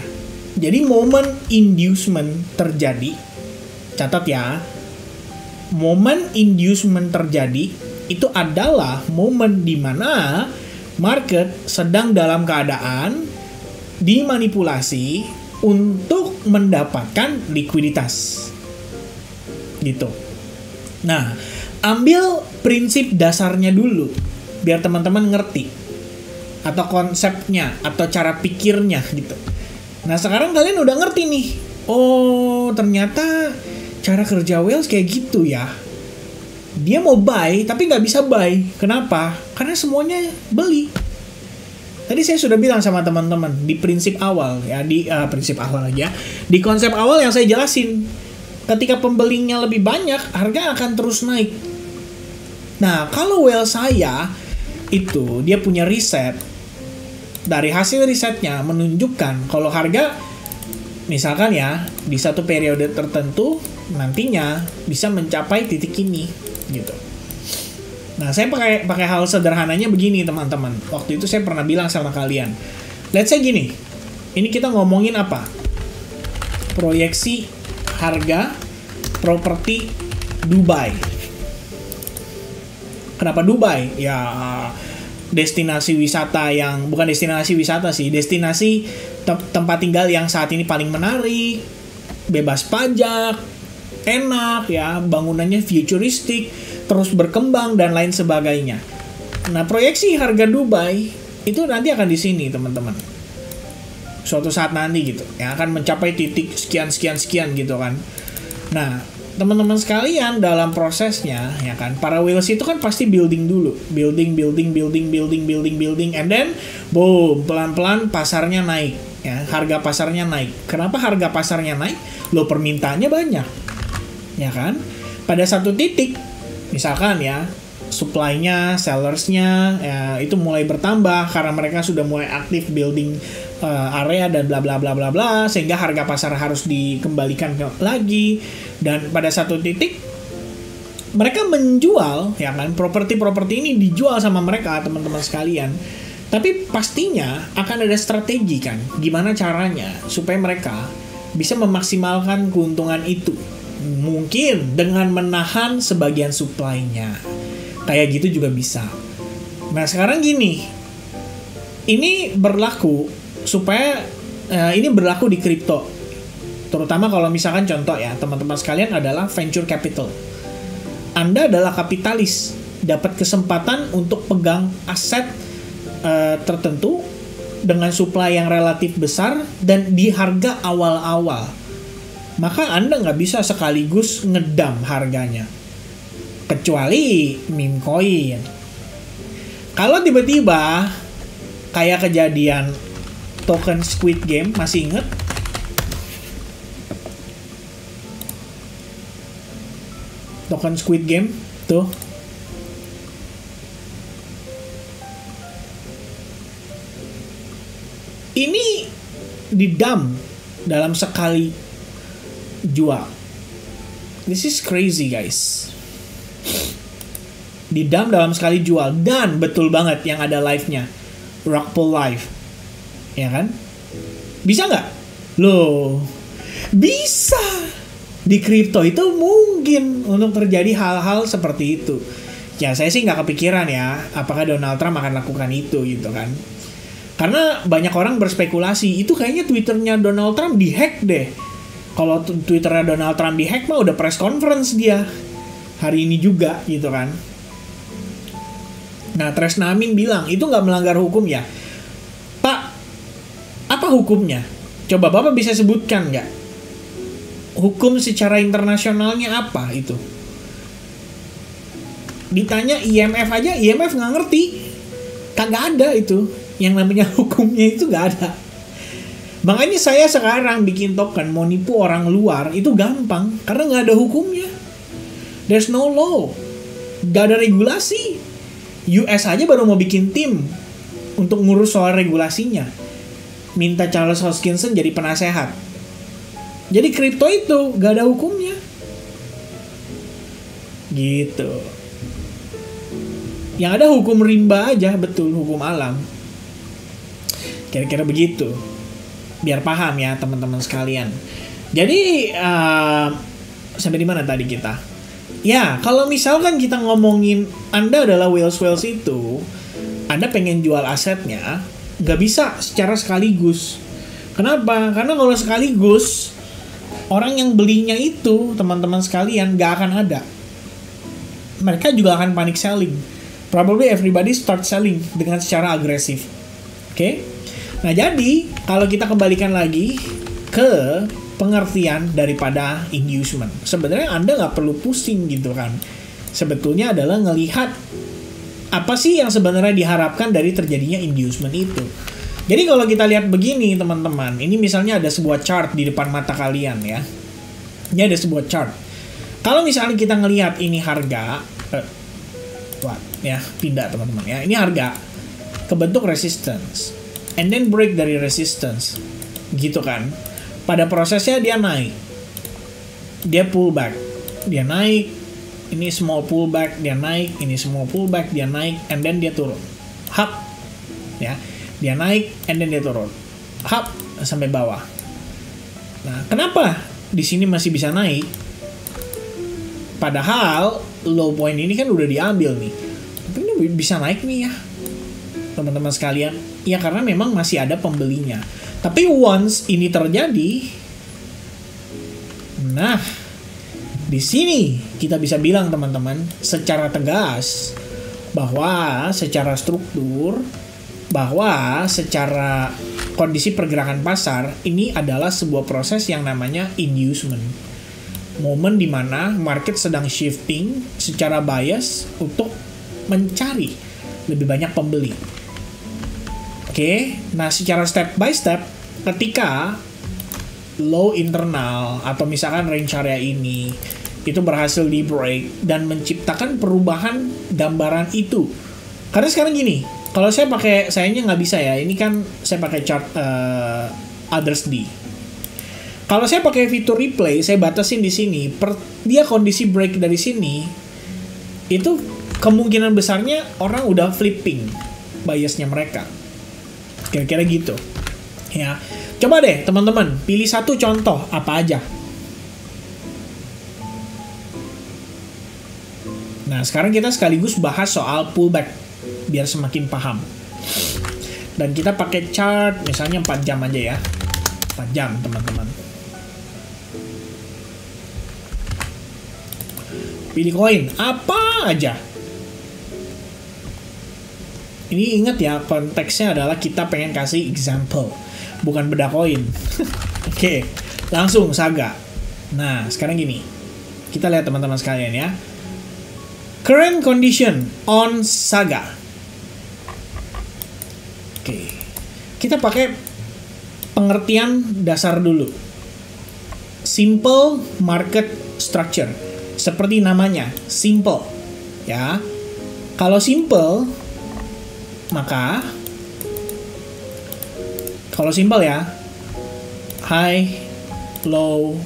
Jadi momen inducement terjadi. Catat ya. Momen inducement terjadi itu adalah momen di mana market sedang dalam keadaan dimanipulasi untuk mendapatkan likuiditas. Gitu. Nah, ambil prinsip dasarnya dulu biar teman-teman ngerti atau konsepnya atau cara pikirnya gitu. Nah, sekarang kalian udah ngerti nih oh ternyata cara kerja whales kayak gitu ya. Dia mau buy tapi nggak bisa buy. Kenapa? Karena semuanya beli. Tadi saya sudah bilang sama teman-teman di prinsip awal ya, prinsip awal aja, di konsep awal yang saya jelasin, ketika pembelinya lebih banyak, harga akan terus naik. Nah, kalau whale saya itu dia punya riset, dari hasil risetnya menunjukkan kalau harga misalkan ya di satu periode tertentu nantinya bisa mencapai titik ini gitu. Nah, saya pakai hal sederhananya begini, teman-teman. Waktu itu saya pernah bilang sama kalian. Let's say gini. Ini kita ngomongin apa? Proyeksi harga properti Dubai. Kenapa Dubai? Ya, destinasi wisata yang bukan destinasi wisata sih, destinasi tempat tinggal yang saat ini paling menarik, bebas pajak, enak ya, bangunannya futuristik, terus berkembang dan lain sebagainya. Nah, proyeksi harga Dubai itu nanti akan di sini, teman-teman. Suatu saat nanti gitu, yang akan mencapai titik sekian gitu kan. Nah, teman-teman sekalian dalam prosesnya ya kan, para whales itu kan pasti building dulu, building, and then boom, pelan-pelan pasarnya naik ya, harga pasarnya naik. Kenapa harga pasarnya naik? Lo permintaannya banyak. Ya kan? Pada satu titik misalkan ya, supply-nya, sellersnya ya, itu mulai bertambah karena mereka sudah mulai aktif building area dan bla bla bla bla bla, sehingga harga pasar harus dikembalikan lagi. Dan pada satu titik mereka menjual ya kan, properti ini dijual sama mereka, teman-teman sekalian. Tapi pastinya akan ada strategi kan, gimana caranya supaya mereka bisa memaksimalkan keuntungan itu. Mungkin dengan menahan sebagian supply-nya. Kayak gitu juga bisa. Nah, sekarang gini. Ini berlaku supaya ini berlaku di kripto. Terutama kalau misalkan contoh ya, teman-teman sekalian adalah venture capital. Anda adalah kapitalis, dapat kesempatan untuk pegang aset tertentu dengan supply yang relatif besar dan di harga awal-awal. Maka Anda nggak bisa sekaligus ngedam harganya. Kecuali meme coin. Kalau tiba-tiba kayak kejadian token Squid Game, masih inget? Token Squid Game, tuh. Ini didam dalam sekali jual. This is crazy, guys. Didam dalam sekali jual. Dan betul banget yang ada live-nya, rug pull live, ya kan? Bisa nggak? Loh, bisa. Di kripto itu mungkin untuk terjadi hal-hal seperti itu. Ya, saya sih nggak kepikiran ya, apakah Donald Trump akan lakukan itu gitu kan. Karena banyak orang berspekulasi, itu kayaknya Twitternya Donald Trump dihack deh. Kalau Twitternya Donald Trump dihack mah udah press conference dia hari ini juga gitu kan. Nah, Tresna Amin bilang, itu nggak melanggar hukum ya? Pak, apa hukumnya? Coba Bapak bisa sebutkan nggak? Hukum secara internasionalnya apa itu? Ditanya IMF aja, IMF nggak ngerti. Kagak ada itu. Yang namanya hukumnya itu nggak ada. Makanya saya sekarang bikin token mau nipu orang luar itu gampang. Karena nggak ada hukumnya. There's no law. Nggak ada regulasi. US aja baru mau bikin tim untuk ngurus soal regulasinya. Minta Charles Hoskinson jadi penasehat. Jadi kripto itu gak ada hukumnya. Gitu. Yang ada hukum rimba aja, betul, hukum alam. Kira-kira begitu. Biar paham ya teman-teman sekalian. Jadi sampai di mana tadi kita? Ya, kalau misalkan kita ngomongin Anda adalah whales itu, Anda pengen jual asetnya, nggak bisa secara sekaligus. Kenapa? Karena kalau sekaligus, orang yang belinya itu, teman-teman sekalian, nggak akan ada. Mereka juga akan panic selling. Probably everybody start selling dengan secara agresif. Oke? Nah, jadi, kalau kita kembalikan lagi ke pengertian daripada inducement. Sebenarnya Anda nggak perlu pusing gitu kan. Sebetulnya adalah ngelihat apa sih yang sebenarnya diharapkan dari terjadinya inducement itu. Jadi kalau kita lihat begini teman-teman, ini misalnya ada sebuah chart di depan mata kalian ya. Ini ada sebuah chart. Kalau misalnya kita ngelihat ini harga, pindah teman-teman ya. Ini harga kebentuk resistance, and then break dari resistance, gitu kan. Pada prosesnya dia naik, dia pullback, dia naik, ini small pullback, dia naik, ini small pullback, dia naik, and then dia turun, hap, ya, dia naik, and then dia turun, hap sampai bawah. Nah, kenapa di sini masih bisa naik? Padahal low point ini kan udah diambil nih, tapi ini bisa naik nih ya, teman-teman sekalian. Ya karena memang masih ada pembelinya. Tapi once ini terjadi, nah di sini kita bisa bilang teman-teman secara tegas bahwa secara struktur, bahwa secara kondisi pergerakan pasar ini adalah sebuah proses yang namanya inducement. Momen dimana market sedang shifting secara bias untuk mencari lebih banyak pembeli. Oke, nah secara step by step, ketika low internal atau misalkan range area ini itu berhasil di break dan menciptakan perubahan gambaran itu. Karena sekarang gini, kalau saya pakai, sayangnya nggak bisa ya, ini kan saya pakai chart others D. Kalau saya pakai fitur replay, saya batasin di sini, dia kondisi break dari sini, itu kemungkinan besarnya orang udah flipping biasnya mereka. Kira-kira gitu. Ya. Coba deh teman-teman, pilih satu contoh apa aja. Nah, sekarang kita sekaligus bahas soal pullback biar semakin paham. Dan kita pakai chart misalnya 4 jam aja ya. 4 jam, teman-teman. Pilih koin apa aja. Ini ingat ya, konteksnya adalah kita pengen kasih example, bukan beda koin. Oke, langsung Saga. Nah, sekarang gini. Kita lihat teman-teman sekalian ya. Current condition on Saga. Oke. Kita pakai pengertian dasar dulu. Simple market structure. Seperti namanya, simple. Ya. Kalau simple, maka kalau simple ya, high, low,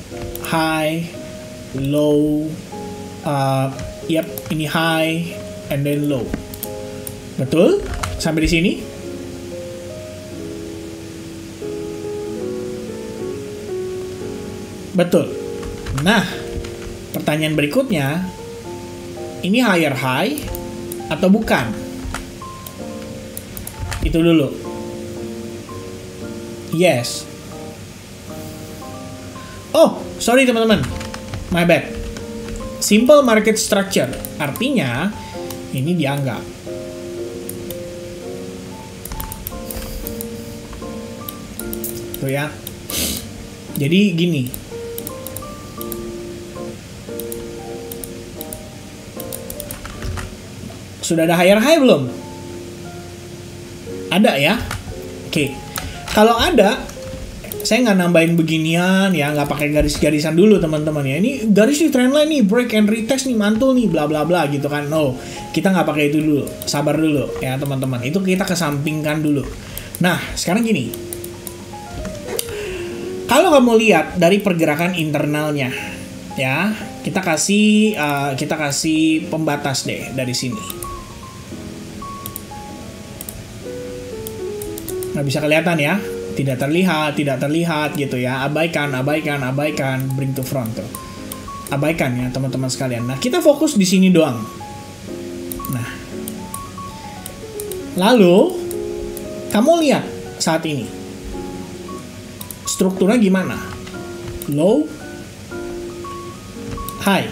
ini high and then low. Betul? Sampai di sini? Betul. Nah, pertanyaan berikutnya, ini higher high atau bukan? Itu dulu. Yes. Oh, sorry teman-teman. My bad. Simple market structure. Artinya, ini dianggap. Tuh ya. Jadi gini. Sudah ada higher high belum? Ada ya? Oke. Kalau ada, saya nggak nambahin beginian ya, nggak pakai garis-garisan dulu teman-teman ya. Ini garis di trendline nih, break and retest nih, mantul nih, bla bla bla gitu kan. No, kita nggak pakai itu dulu. Sabar dulu ya teman-teman. Itu kita kesampingkan dulu. Nah, sekarang gini. Kalau kamu lihat dari pergerakan internalnya, ya, kita kasih pembatas deh dari sini. Nggak bisa kelihatan ya, tidak terlihat gitu ya. Abaikan, bring to front tuh. Abaikan ya teman-teman sekalian. Nah, kita fokus di sini doang. Nah, lalu kamu lihat saat ini strukturnya gimana? Low, high,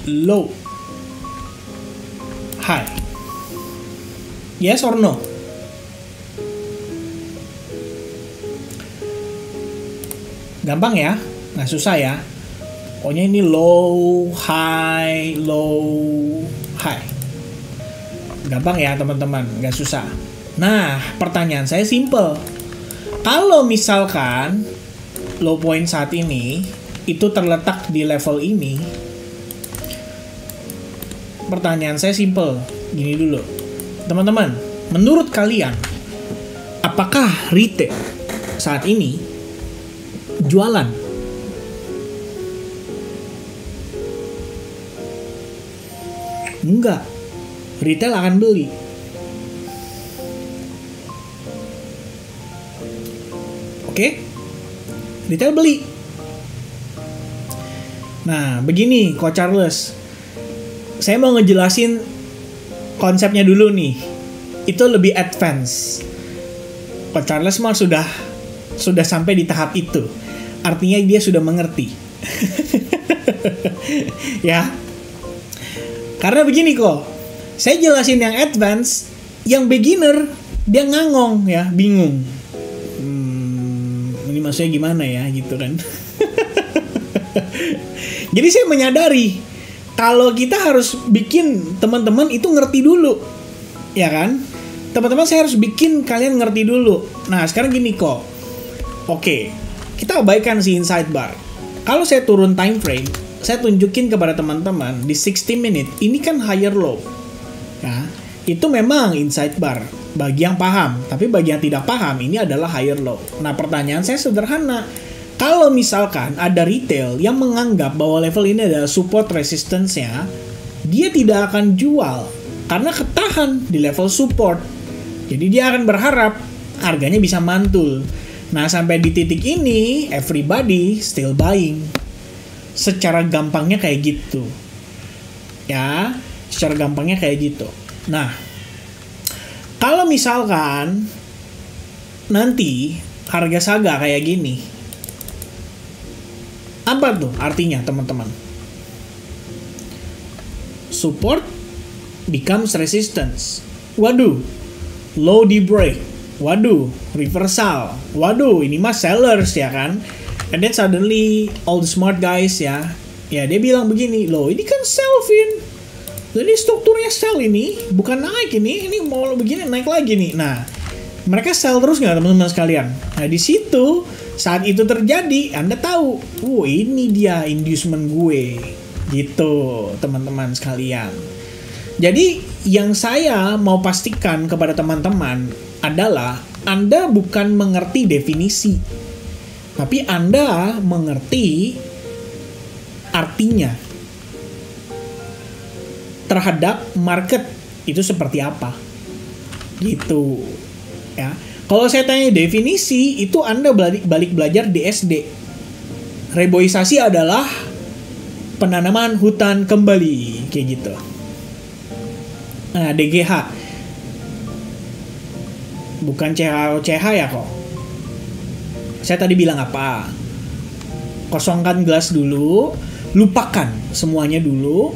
low, high. Yes or no? Gampang ya, nggak susah ya. Pokoknya ini low, high, gampang ya teman-teman, nggak susah. Nah, pertanyaan saya simple. Kalau misalkan low point saat ini itu terletak di level ini, pertanyaan saya simple, gini dulu. Teman-teman, menurut kalian, apakah retail saat ini jualan? Enggak. Retail akan beli. Oke? Retail beli. Nah, begini Coach Charles. Saya mau ngejelasin konsepnya dulu nih. Itu lebih advance. Coach Charles mah sudah sampai di tahap itu. Artinya dia sudah mengerti. Ya. Karena begini kok, saya jelasin yang advance, yang beginner dia ngangong ya, bingung. Ini maksudnya gimana ya, gitu kan? Jadi saya menyadari kalau kita harus bikin teman-teman itu ngerti dulu, ya kan? Teman-teman saya harus bikin kalian ngerti dulu. Nah sekarang gini kok, oke, kita abaikan si insight bar. Kalau saya turun time frame, saya tunjukin kepada teman-teman di 60 minute ini kan higher low ya, itu memang insight bar bagi yang paham, tapi bagi yang tidak paham ini adalah higher low. Nah pertanyaan saya sederhana, kalau misalkan ada retail yang menganggap bahwa level ini adalah support resistance-nya, dia tidak akan jual karena ketahan di level support, jadi dia akan berharap harganya bisa mantul. Nah sampai di titik ini everybody still buying. Secara gampangnya kayak gitu. Ya, secara gampangnya kayak gitu. Nah, kalau misalkan nanti harga Saga kayak gini, apa tuh artinya teman-teman? Support becomes resistance. Waduh, low di break. Waduh, reversal. Waduh, ini mah sellers ya kan? And then suddenly all the smart guys ya dia bilang begini, loh ini kan sell Vin, jadi strukturnya sell ini bukan naik, ini mau begini naik lagi nih. Nah mereka sell terus nggak teman-teman sekalian? Nah di situ saat itu terjadi Anda tahu, ini dia inducement gue gitu teman-teman sekalian. Jadi yang saya mau pastikan kepada teman-teman adalah Anda bukan mengerti definisi, tapi Anda mengerti artinya terhadap market itu seperti apa. Gitu. Ya. Kalau saya tanya definisi, itu Anda balik belajar di SD. Reboisasi adalah penanaman hutan kembali, kayak gitu. Nah, DGH. Bukan CHOCH ya kok. Saya tadi bilang apa? Kosongkan gelas dulu, lupakan semuanya dulu,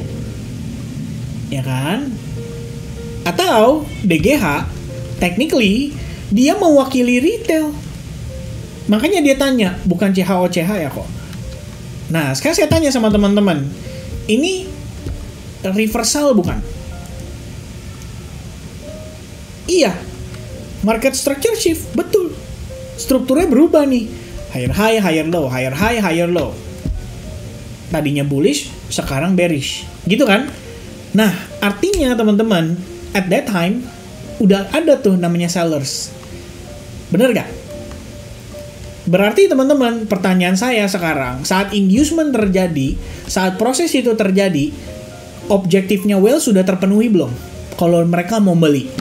ya kan? Atau DGH, technically dia mewakili retail, makanya dia tanya, bukan CHOCH ya kok. Nah, sekarang saya tanya sama teman-teman, ini reversal bukan? Iya, market structure shift, betul. Strukturnya berubah nih, higher high, higher low, higher high, higher low. Tadinya bullish, sekarang bearish, gitu kan? Nah, artinya teman-teman, at that time udah ada tuh namanya sellers. Bener gak? Berarti teman-teman, pertanyaan saya sekarang, saat inducement terjadi, saat proses itu terjadi, objektifnya whale sudah terpenuhi belum? Kalau mereka mau beli,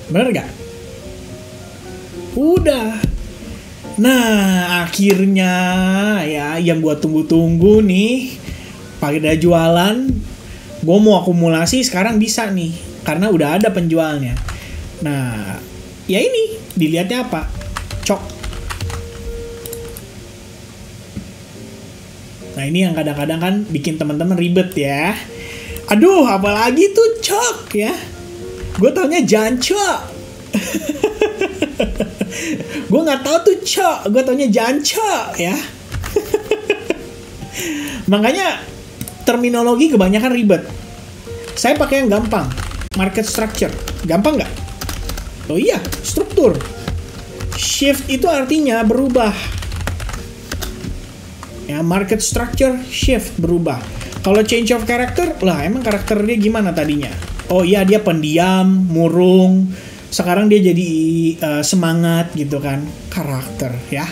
bener gak? Udah. Nah, akhirnya ya yang gua tunggu-tunggu nih, pada jualan, gua mau akumulasi sekarang bisa nih, karena udah ada penjualnya. Nah, ya ini dilihatnya apa? Cok. Nah, ini yang kadang-kadang kan bikin teman-teman ribet ya. Aduh, apalagi tuh cok ya. Gue taunya jancok. Gue nggak tahu tuh Cok, gue taunya jangan Cok ya. Makanya terminologi kebanyakan ribet. Saya pakai yang gampang. Market structure. Gampang nggak? Oh iya, struktur. Shift itu artinya berubah. Ya, market structure, shift, berubah. Kalau change of character, lah emang karakter dia gimana tadinya? Oh iya, dia pendiam, murung. Sekarang dia jadi semangat gitu kan. Karakter ya.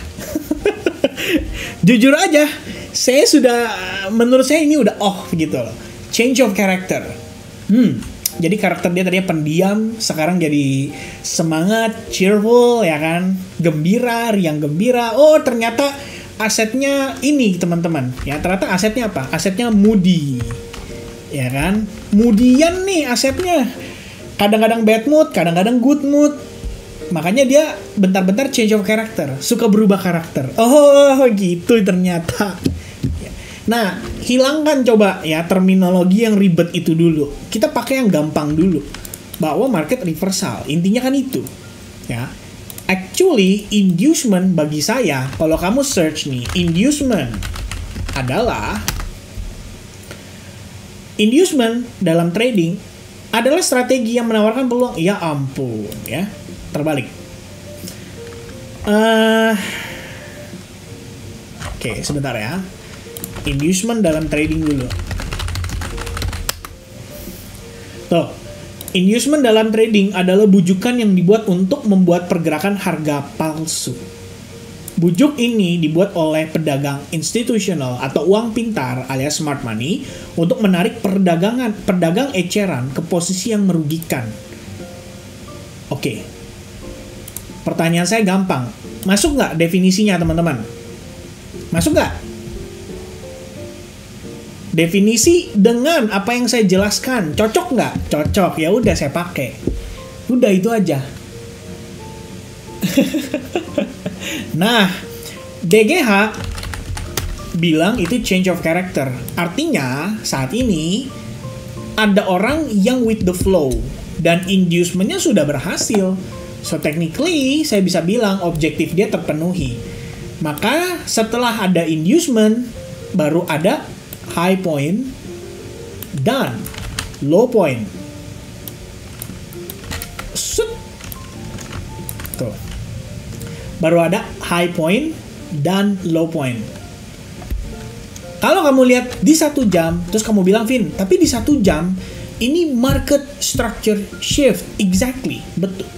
Jujur aja, saya sudah, menurut saya ini udah gitu loh. Change of character. Jadi karakter dia tadinya pendiam, sekarang jadi semangat, cheerful ya kan, gembira, riang gembira. Oh ternyata asetnya ini teman-teman. Ya ternyata asetnya apa? Asetnya moody, ya kan? Moodyan nih asetnya. Kadang-kadang bad mood, kadang-kadang good mood. Makanya dia bentar-bentar change of character, suka berubah karakter. Oh gitu ternyata. Nah, hilangkan coba ya terminologi yang ribet itu dulu. Kita pakai yang gampang dulu. Bahwa market reversal, intinya kan itu. Ya. Actually, inducement bagi saya, kalau kamu search nih, inducement dalam trading adalah strategi yang menawarkan peluang. Ya ampun, ya. Terbalik. Oke, sebentar ya. Inducement dalam trading dulu. Tuh, inducement dalam trading adalah bujukan yang dibuat untuk membuat pergerakan harga palsu. Bujuk ini dibuat oleh pedagang institusional atau uang pintar alias smart money untuk menarik pedagang eceran ke posisi yang merugikan. Oke. Pertanyaan saya gampang. Masuk nggak definisinya teman-teman? Masuk nggak? Definisi dengan apa yang saya jelaskan cocok nggak? Cocok, ya udah saya pakai. Udah itu aja. Nah, DGH bilang itu change of character. Artinya saat ini ada orang yang with the flow dan inducementnya sudah berhasil. So technically saya bisa bilang objektif dia terpenuhi. Maka setelah ada inducement baru ada high point dan low point. Set. Tuh. Baru ada high point dan low point. Kalau kamu lihat di 1 jam, terus kamu bilang, Vin, tapi di 1 jam ini market structure shift. Exactly, betul.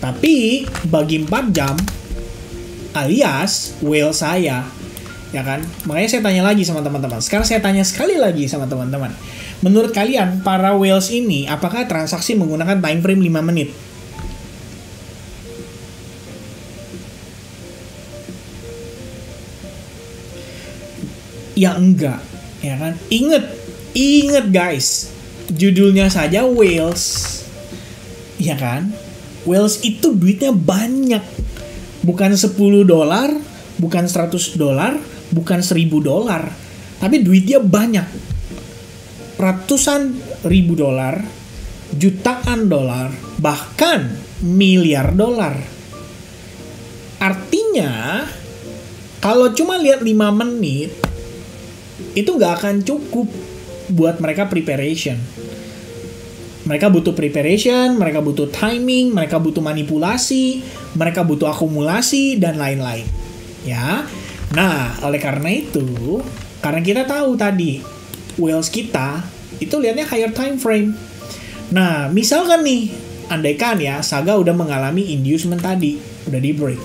Tapi bagi 4 jam alias whale saya, ya kan? Makanya saya tanya lagi sama teman-teman. Sekarang saya tanya sekali lagi sama teman-teman. Menurut kalian, para whales ini, apakah transaksi menggunakan time frame 5 menit? Ya enggak, ya kan? Ingat guys. Judulnya saja whales. Ya kan? Whales itu duitnya banyak. Bukan $10, bukan $100, bukan $1.000, tapi duitnya banyak. Ratusan ribu dolar, jutaan dolar, bahkan miliar dolar. Artinya, kalau cuma lihat 5 menit, itu nggak akan cukup buat mereka preparation. Mereka butuh preparation, mereka butuh timing, mereka butuh manipulasi, mereka butuh akumulasi, dan lain-lain. Ya, nah oleh karena itu, karena kita tahu tadi whales kita itu lihatnya higher time frame. Nah, misalkan nih, andaikan ya Saga udah mengalami inducement tadi, udah di break.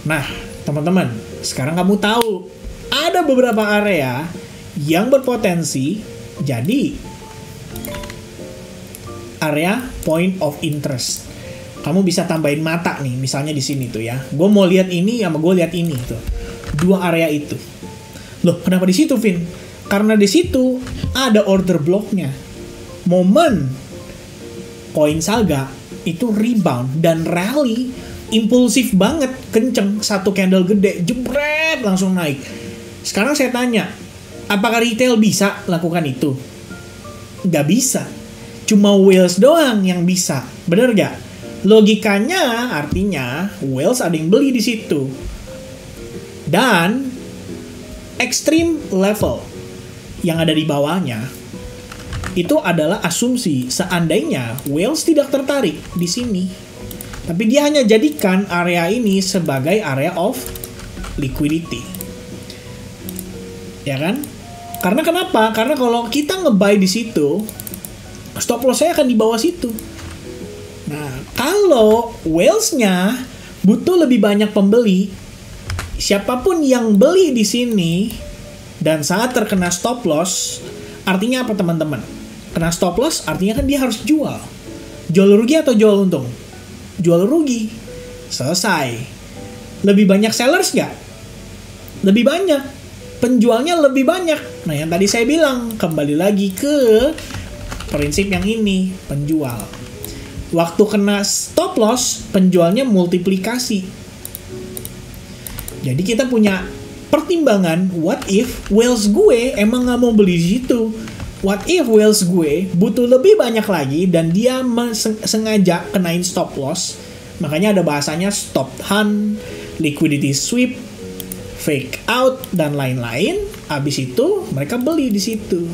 Nah, teman-teman, sekarang kamu tahu ada beberapa area yang berpotensi jadi area point of interest. Kamu bisa tambahin mata nih, misalnya di sini tuh ya. Gue mau lihat ini sama gue lihat ini tuh. 2 area itu. Loh, kenapa di situ, Vin? Karena di situ ada order blocknya. Momen koin Saga itu rebound dan rally impulsif banget, kenceng, 1 candle gede, jebret langsung naik. Sekarang saya tanya, apakah retail bisa lakukan itu? Nggak bisa. Cuma whales doang yang bisa. Bener gak? Logikanya artinya whales ada yang beli di situ. Dan extreme level yang ada di bawahnya itu adalah asumsi seandainya whales tidak tertarik di sini. Tapi dia hanya jadikan area ini sebagai area of liquidity. Ya kan? Karena kenapa? Karena kalau kita nge-buy di situ, stop loss-nya akan di bawah situ. Nah, kalau whales-nya butuh lebih banyak pembeli, siapapun yang beli di sini dan saat terkena stop loss, artinya apa teman-teman? Kena stop loss artinya kan dia harus jual. Jual rugi atau jual untung? Jual rugi. Selesai. Lebih banyak sellers nggak? Lebih banyak. Penjualnya lebih banyak. Nah, yang tadi saya bilang, kembali lagi ke prinsip yang ini, penjual. Waktu kena stop loss, penjualnya multiplikasi. Jadi kita punya pertimbangan, what if whales gue emang nggak mau beli di situ? What if whales gue butuh lebih banyak lagi dan dia sengaja kenain stop loss? Makanya ada bahasanya stop hunt, liquidity sweep, fake out, dan lain-lain. Abis itu mereka beli di situ.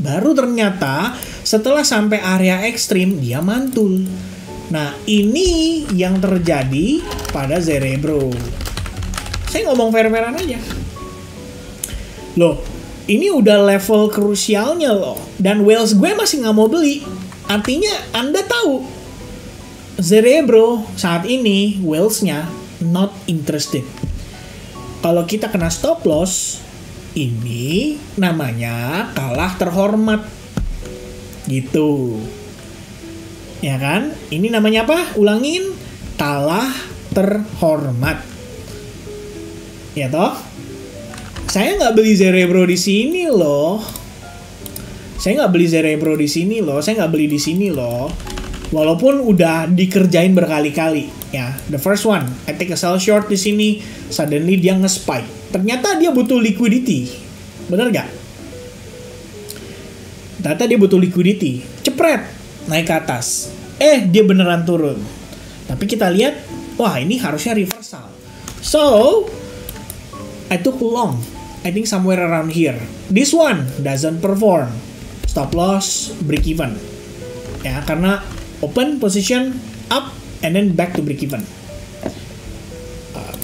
Baru ternyata setelah sampai area ekstrim dia mantul. Nah, ini yang terjadi pada Zerebro. Saya ngomong fair-fairan aja. Loh, ini udah level krusialnya loh. Dan whales gue masih nggak mau beli. Artinya Anda tahu, Zerebro saat ini whales-nya not interested. Kalau kita kena stop loss, ini namanya kalah terhormat. Gitu. Ya kan? Ini namanya apa? Ulangin. Kalah terhormat. Ya toh? Saya nggak beli Zerebro di sini loh. Saya nggak beli Zerebro di sini loh. Saya nggak beli di sini loh. Walaupun udah dikerjain berkali-kali. Ya, the first one, I take a sell short di sini. Suddenly dia nge-spike. Ternyata dia butuh liquidity. Bener nggak? Ternyata dia butuh liquidity. Cepret, naik ke atas. Dia beneran turun. Tapi kita lihat, wah ini harusnya reversal. So, I took long. I think somewhere around here. This one doesn't perform. Stop loss, break even. Ya, karena open position up and then back to break even.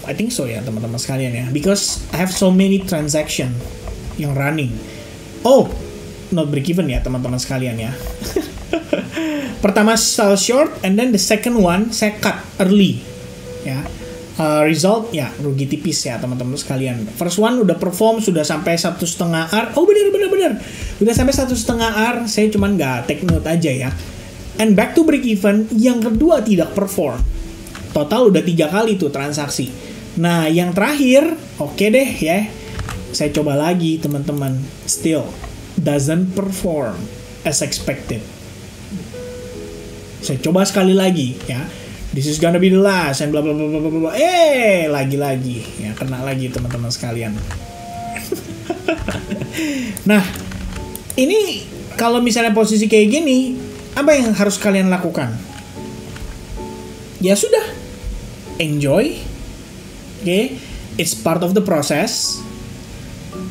I think so ya teman-teman sekalian ya. Because I have so many transaction yang running. Oh, not break even ya teman-teman sekalian ya. Pertama sell short and then the second one saya cut early. Ya. Result ya rugi tipis ya teman-teman sekalian. First one udah perform sudah sampai 1,5 R. Oh bener. Udah sampai 1,5 R. Saya cuman nggak take note aja ya. And back to break even. Yang kedua tidak perform. Total udah 3 kali tuh transaksi. Nah yang terakhir oke deh ya. Saya coba lagi teman-teman. Still doesn't perform as expected. Saya coba sekali lagi ya. This is gonna be the last and bla bla bla bla bla. Lagi ya kena lagi teman-teman sekalian. Nah, ini kalau misalnya posisi kayak gini, apa yang harus kalian lakukan? Ya sudah, enjoy. Oke, it's part of the process.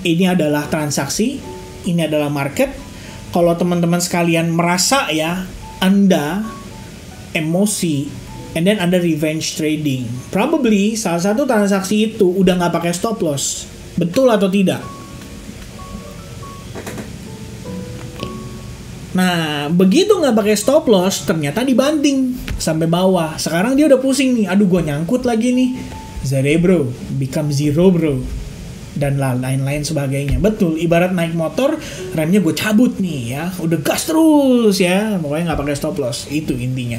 Ini adalah transaksi, ini adalah market. Kalau teman-teman sekalian merasa ya, Anda emosi and then ada revenge trading. Probably salah satu transaksi itu udah nggak pakai stop loss. Betul atau tidak? Nah, begitu nggak pakai stop loss, ternyata dibanting sampai bawah. Sekarang dia udah pusing nih. Aduh, gue nyangkut lagi nih. Zerebro, become zero bro. Dan lain-lain sebagainya. Betul, ibarat naik motor, remnya gue cabut nih ya. Udah gas terus ya. Pokoknya nggak pakai stop loss. Itu intinya.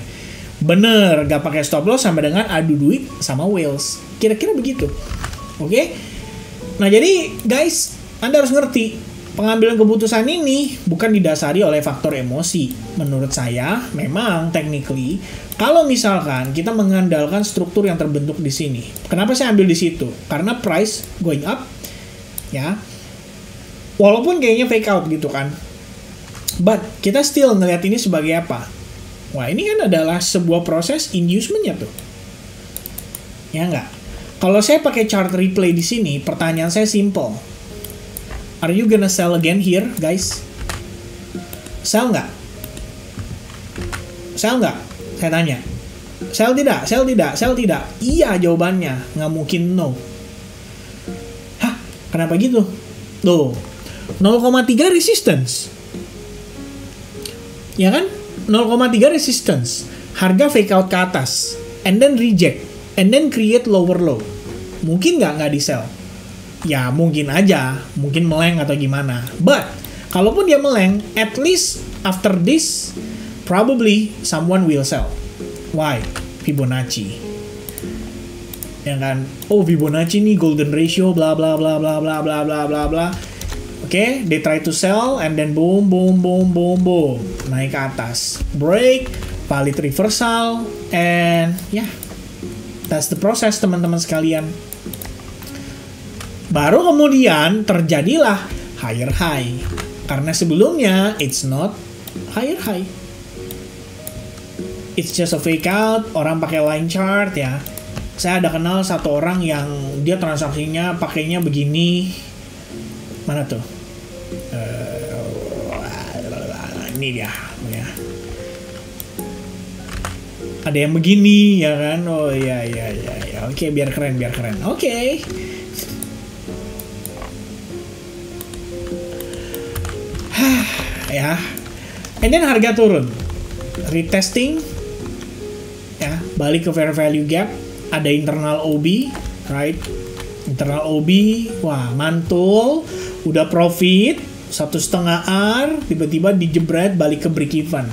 Bener, gak pakai stop loss sama dengan adu duit sama whales. Kira-kira begitu. Oke? Nah jadi guys, Anda harus ngerti, pengambilan keputusan ini bukan didasari oleh faktor emosi. Menurut saya, memang technically, kalau misalkan kita mengandalkan struktur yang terbentuk di sini. Kenapa saya ambil di situ? Karena price going up, ya. Walaupun kayaknya fake out gitu kan. But, kita still ngelihat ini sebagai apa? Wah, ini kan adalah sebuah proses inducement-nya tuh. Ya nggak? Kalau saya pakai chart replay di sini, pertanyaan saya simple. Are you gonna sell again here, guys? Sell nggak? Sell nggak? Saya tanya. Sell tidak? Sell tidak? Sell tidak? Iya jawabannya. Nggak mungkin no. Hah? Kenapa gitu? Tuh. 0,3 resistance. Ya kan? 0,3 resistance. Harga fake out ke atas. And then reject. And then create lower low. Mungkin nggak di sell? Ya mungkin aja. Mungkin meleng atau gimana. But, kalaupun dia meleng, at least after this, probably someone will sell. Why? Fibonacci. Ya kan? Oh Fibonacci nih golden ratio, bla bla bla bla bla bla bla bla bla. Oke, they try to sell and then boom, boom, boom, boom, boom. Naik ke atas. Break, valid reversal, and yeah, that's the process teman-teman sekalian. Baru kemudian terjadilah higher high. Karena sebelumnya, it's not higher high. It's just a fake out, orang pakai line chart ya. Saya ada kenal satu orang yang dia transaksinya pakainya begini. Mana tuh? Ini dia ya. Ada yang begini ya kan. Oh iya. Oke, biar keren. Oke. Ya. And then harga turun. Retesting ya, balik ke fair value gap, ada internal OB, right? Internal OB, wah mantul, udah profit 1,5 R, tiba-tiba dijebret balik ke break even.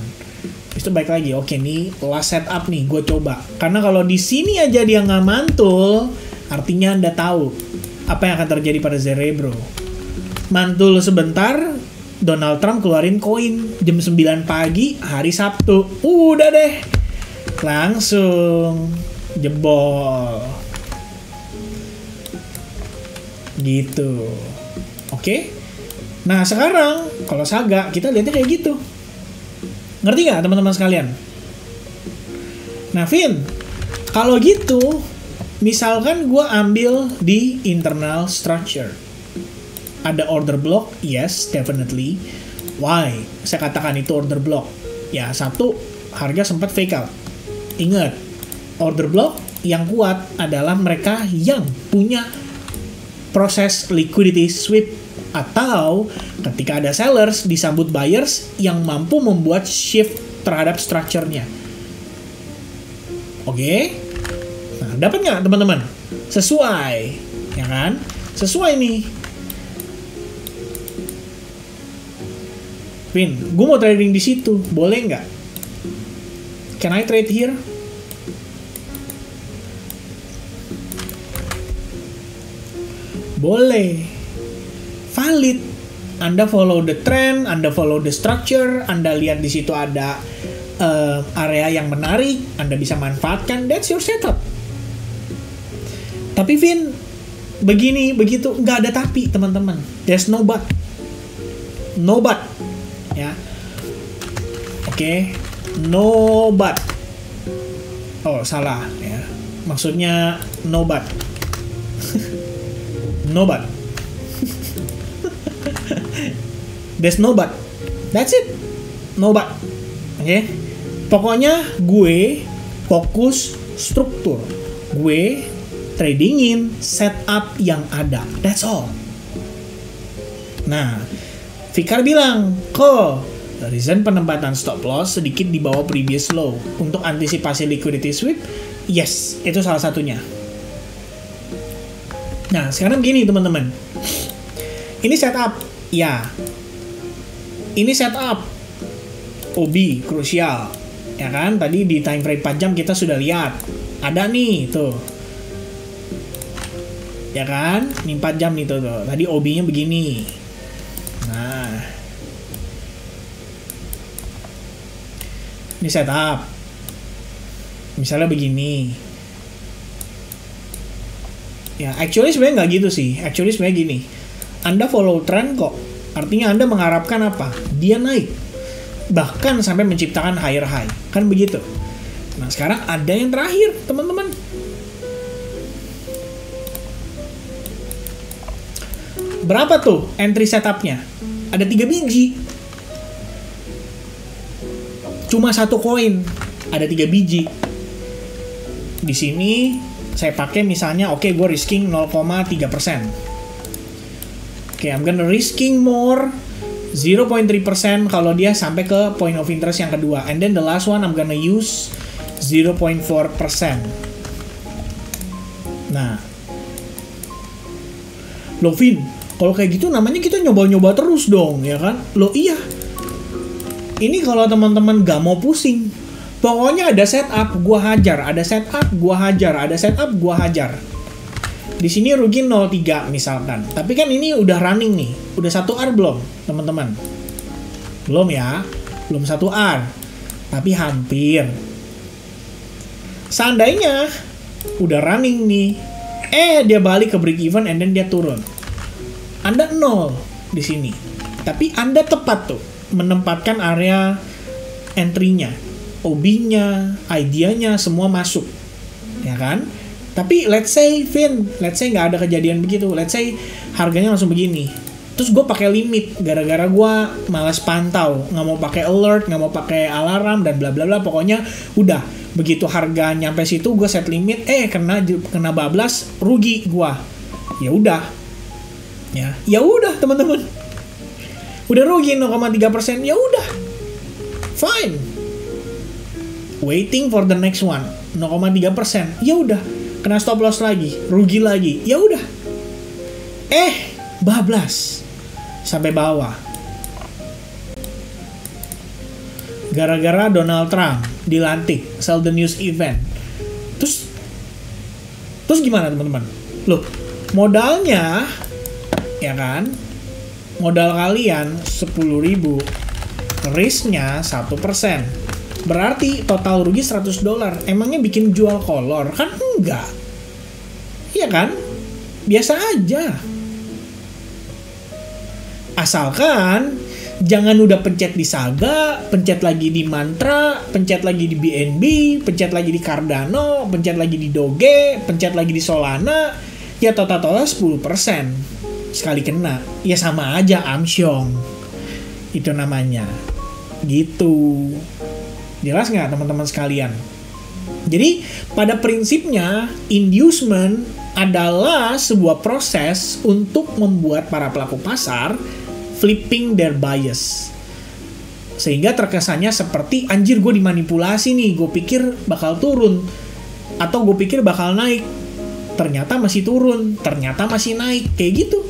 Itu baik lagi, oke nih last setup nih, gue coba. Karena kalau di sini aja dia nggak mantul, artinya Anda tahu apa yang akan terjadi pada Cerebro. Mantul sebentar, Donald Trump keluarin koin jam 9 pagi hari Sabtu. Udah deh, langsung jebol. Gitu. Oke? Nah sekarang kalau Saga kita lihatnya kayak gitu. Ngerti nggak teman-teman sekalian? Nah Vin, kalau gitu misalkan gue ambil di internal structure, ada order block, yes definitely. Why? Saya katakan itu order block. Ya satu, harga sempat fake out. Ingat, order block yang kuat adalah mereka yang punya proses liquidity sweep, atau ketika ada sellers disambut buyers yang mampu membuat shift terhadap structure-nya. Oke? Nah, dapat nggak teman-teman? Sesuai, ya kan? Sesuai nih. Vin, gue mau trading di situ, boleh nggak? Can I trade here? Boleh. Valid. Anda follow the trend, Anda follow the structure, Anda lihat di situ ada area yang menarik, Anda bisa manfaatkan, that's your setup. Tapi Vin, begini, begitu, nggak ada tapi teman-teman. There's no but. No but. Ya. Oke. No but. Oh, salah ya. Maksudnya no but. No but. There's no but. That's it. No but. Oke. Pokoknya gue fokus struktur. Gue tradingin setup yang ada. That's all. Nah, Fikar bilang, reason penempatan stop loss sedikit di bawah previous low untuk antisipasi liquidity sweep. Yes, itu salah satunya. Nah, sekarang begini teman-teman. Ini setup. Ya. Ini setup. OB, krusial. Ya kan? Tadi di time frame 4 jam kita sudah lihat. Ada nih, tuh. Ya kan? Ini 4 jam nih, tuh. Tadi OB-nya begini. Nah. Ini setup. Misalnya begini. Ya, actually sebenarnya nggak gitu sih. Actually sebenarnya gini. Anda follow trend kok. Artinya Anda mengharapkan apa? Dia naik. bahkan sampai menciptakan higher high, kan begitu. Nah sekarang ada yang terakhir teman-teman. Berapa tuh entry setupnya? Ada 3 biji. Cuma 1 koin, ada 3 biji. Di sini saya pakai misalnya, oke, gue risking 0,3%. Oke, I'm gonna risking more 0,3% kalau dia sampai ke point of interest yang kedua. And then the last one I'm gonna use 0,4%. Nah, loh Vin, kalau kayak gitu namanya kita nyoba-nyoba terus dong, ya kan? Loh iya. Ini kalau teman-teman gak mau pusing, pokoknya ada setup, gua hajar, ada setup, gua hajar, ada setup, gua hajar. Di sini rugi 0,3 misalkan. Tapi kan ini udah running nih. Udah 1 R belum, teman-teman? Belum ya. Belum 1 R. Tapi hampir. Seandainya udah running nih, dia balik ke break even and then dia turun. Anda 0 di sini. Tapi Anda tepat tuh menempatkan area entry-nya, OB-nya, idenya semua masuk. Ya kan? Tapi let's say nggak ada kejadian begitu. Let's say harganya langsung begini. Terus gue pakai limit gara-gara gue malas pantau, nggak mau pakai alert, nggak mau pakai alarm dan bla bla bla. Pokoknya udah begitu harga nyampe situ gue set limit, kena bablas, rugi gue. Ya udah, ya udah teman-teman. Udah rugi 0,3%, ya udah, fine. Waiting for the next one, 0,3%, ya udah. Kena stop loss lagi, rugi lagi, ya udah. Bablas sampai bawah. Gara-gara Donald Trump dilantik, sell the news event. Terus gimana teman-teman? Loh, modalnya, ya kan? Modal kalian 10.000, risknya 1%. Berarti total rugi $100. Emangnya bikin jual kolor? Kan enggak. Iya kan? Biasa aja. Asalkan jangan udah pencet di Saga, pencet lagi di Mantra, pencet lagi di BNB, pencet lagi di Cardano, pencet lagi di Doge, pencet lagi di Solana, ya total 10%. Sekali kena, ya sama aja amsyong. Itu namanya. Gitu. Jelas nggak teman-teman sekalian? Jadi pada prinsipnya inducement adalah sebuah proses untuk membuat para pelaku pasar flipping their bias. Sehingga terkesannya seperti anjir gue dimanipulasi nih, gue pikir bakal turun atau gue pikir bakal naik. Ternyata masih turun, ternyata masih naik, kayak gitu.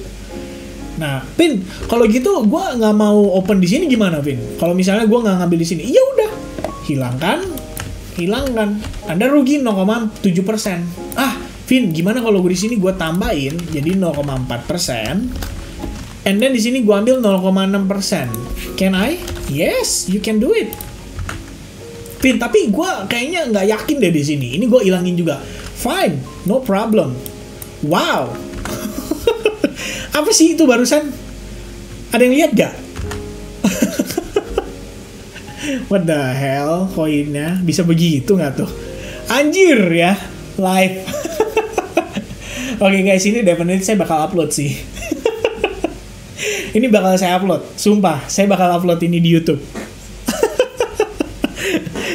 Nah, Vin, kalau gitu gue nggak mau open di sini gimana, Vin? Kalau misalnya gue nggak ngambil di sini, ya udah, hilangkan. Anda rugi 0,7%. Vin, gimana kalau gue di sini gue tambahin jadi 0,4%, and then di sini gue ambil 0,6%. Can I? Yes, you can do it. Vin, tapi gue kayaknya nggak yakin deh di sini. Ini gue ilangin juga. Fine, no problem. Wow. Apa sih itu barusan? Ada yang lihat gak? What the hell, koinnya bisa begitu nggak tuh? Anjir ya, live. Oke guys, ini definitely saya bakal upload sih. Ini bakal saya upload, sumpah, saya bakal upload ini di YouTube.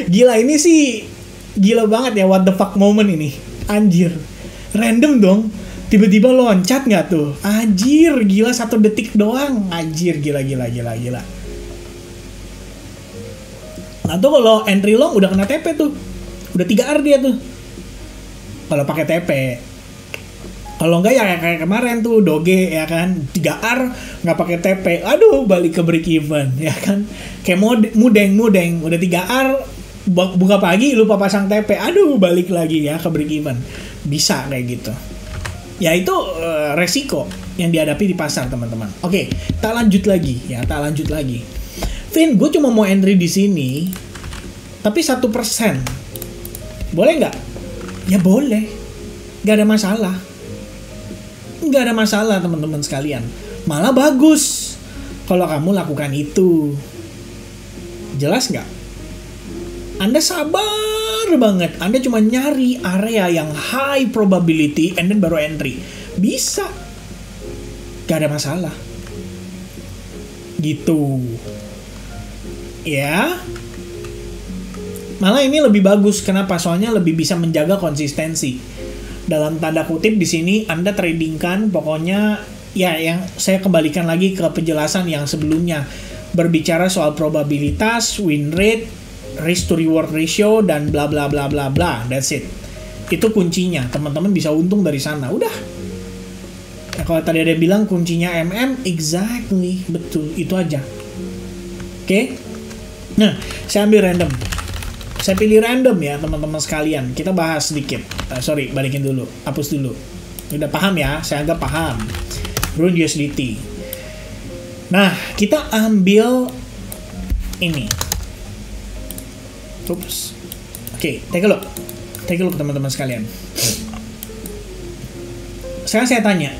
Gila, ini sih gila banget ya, what the fuck moment ini. Anjir, random dong. Tiba-tiba loncat nggak tuh? Anjir, gila 1 detik doang. Anjir, gila. Atau kalau entry long udah kena TP tuh. Udah 3R dia tuh. Kalau pakai TP. Kalau enggak ya kayak kemarin tuh Doge ya kan, 3R nggak pakai TP. Aduh, balik ke break even ya kan. Kayak mudeng. Udah 3R buka pagi lupa pasang TP. Aduh, balik lagi ya ke break even. Bisa kayak gitu. Ya itu resiko yang dihadapi di pasar, teman-teman. Oke, tak lanjut lagi. Vin, gue cuma mau entry di sini, tapi 1%. Boleh nggak? Ya boleh. Nggak ada masalah, teman-teman sekalian. Malah bagus kalau kamu lakukan itu. Jelas nggak? Anda sabar banget. Anda cuma nyari area yang high probability and then baru entry. Bisa. Gak ada masalah. Gitu. Ya. Malah ini lebih bagus. Kenapa? Soalnya lebih bisa menjaga konsistensi. Dalam tanda kutip di sini Anda tradingkan pokoknya ya yang saya kembalikan lagi ke penjelasan yang sebelumnya. Berbicara soal probabilitas, win rate, risk to reward ratio, dan bla bla bla bla bla. That's it. Itu kuncinya. Teman-teman bisa untung dari sana. Udah. Ya, kalau tadi ada yang bilang kuncinya MM, exactly. Betul. Itu aja. Oke. Nah, saya ambil random. Saya pilih random ya teman-teman sekalian. Kita bahas sedikit. Sorry, balikin dulu. Hapus dulu. Udah paham ya? Saya anggap paham. Rune USDT. Nah, kita ambil ini. Oops. Oke, take a look. Take a look teman-teman sekalian. Sekarang saya tanya.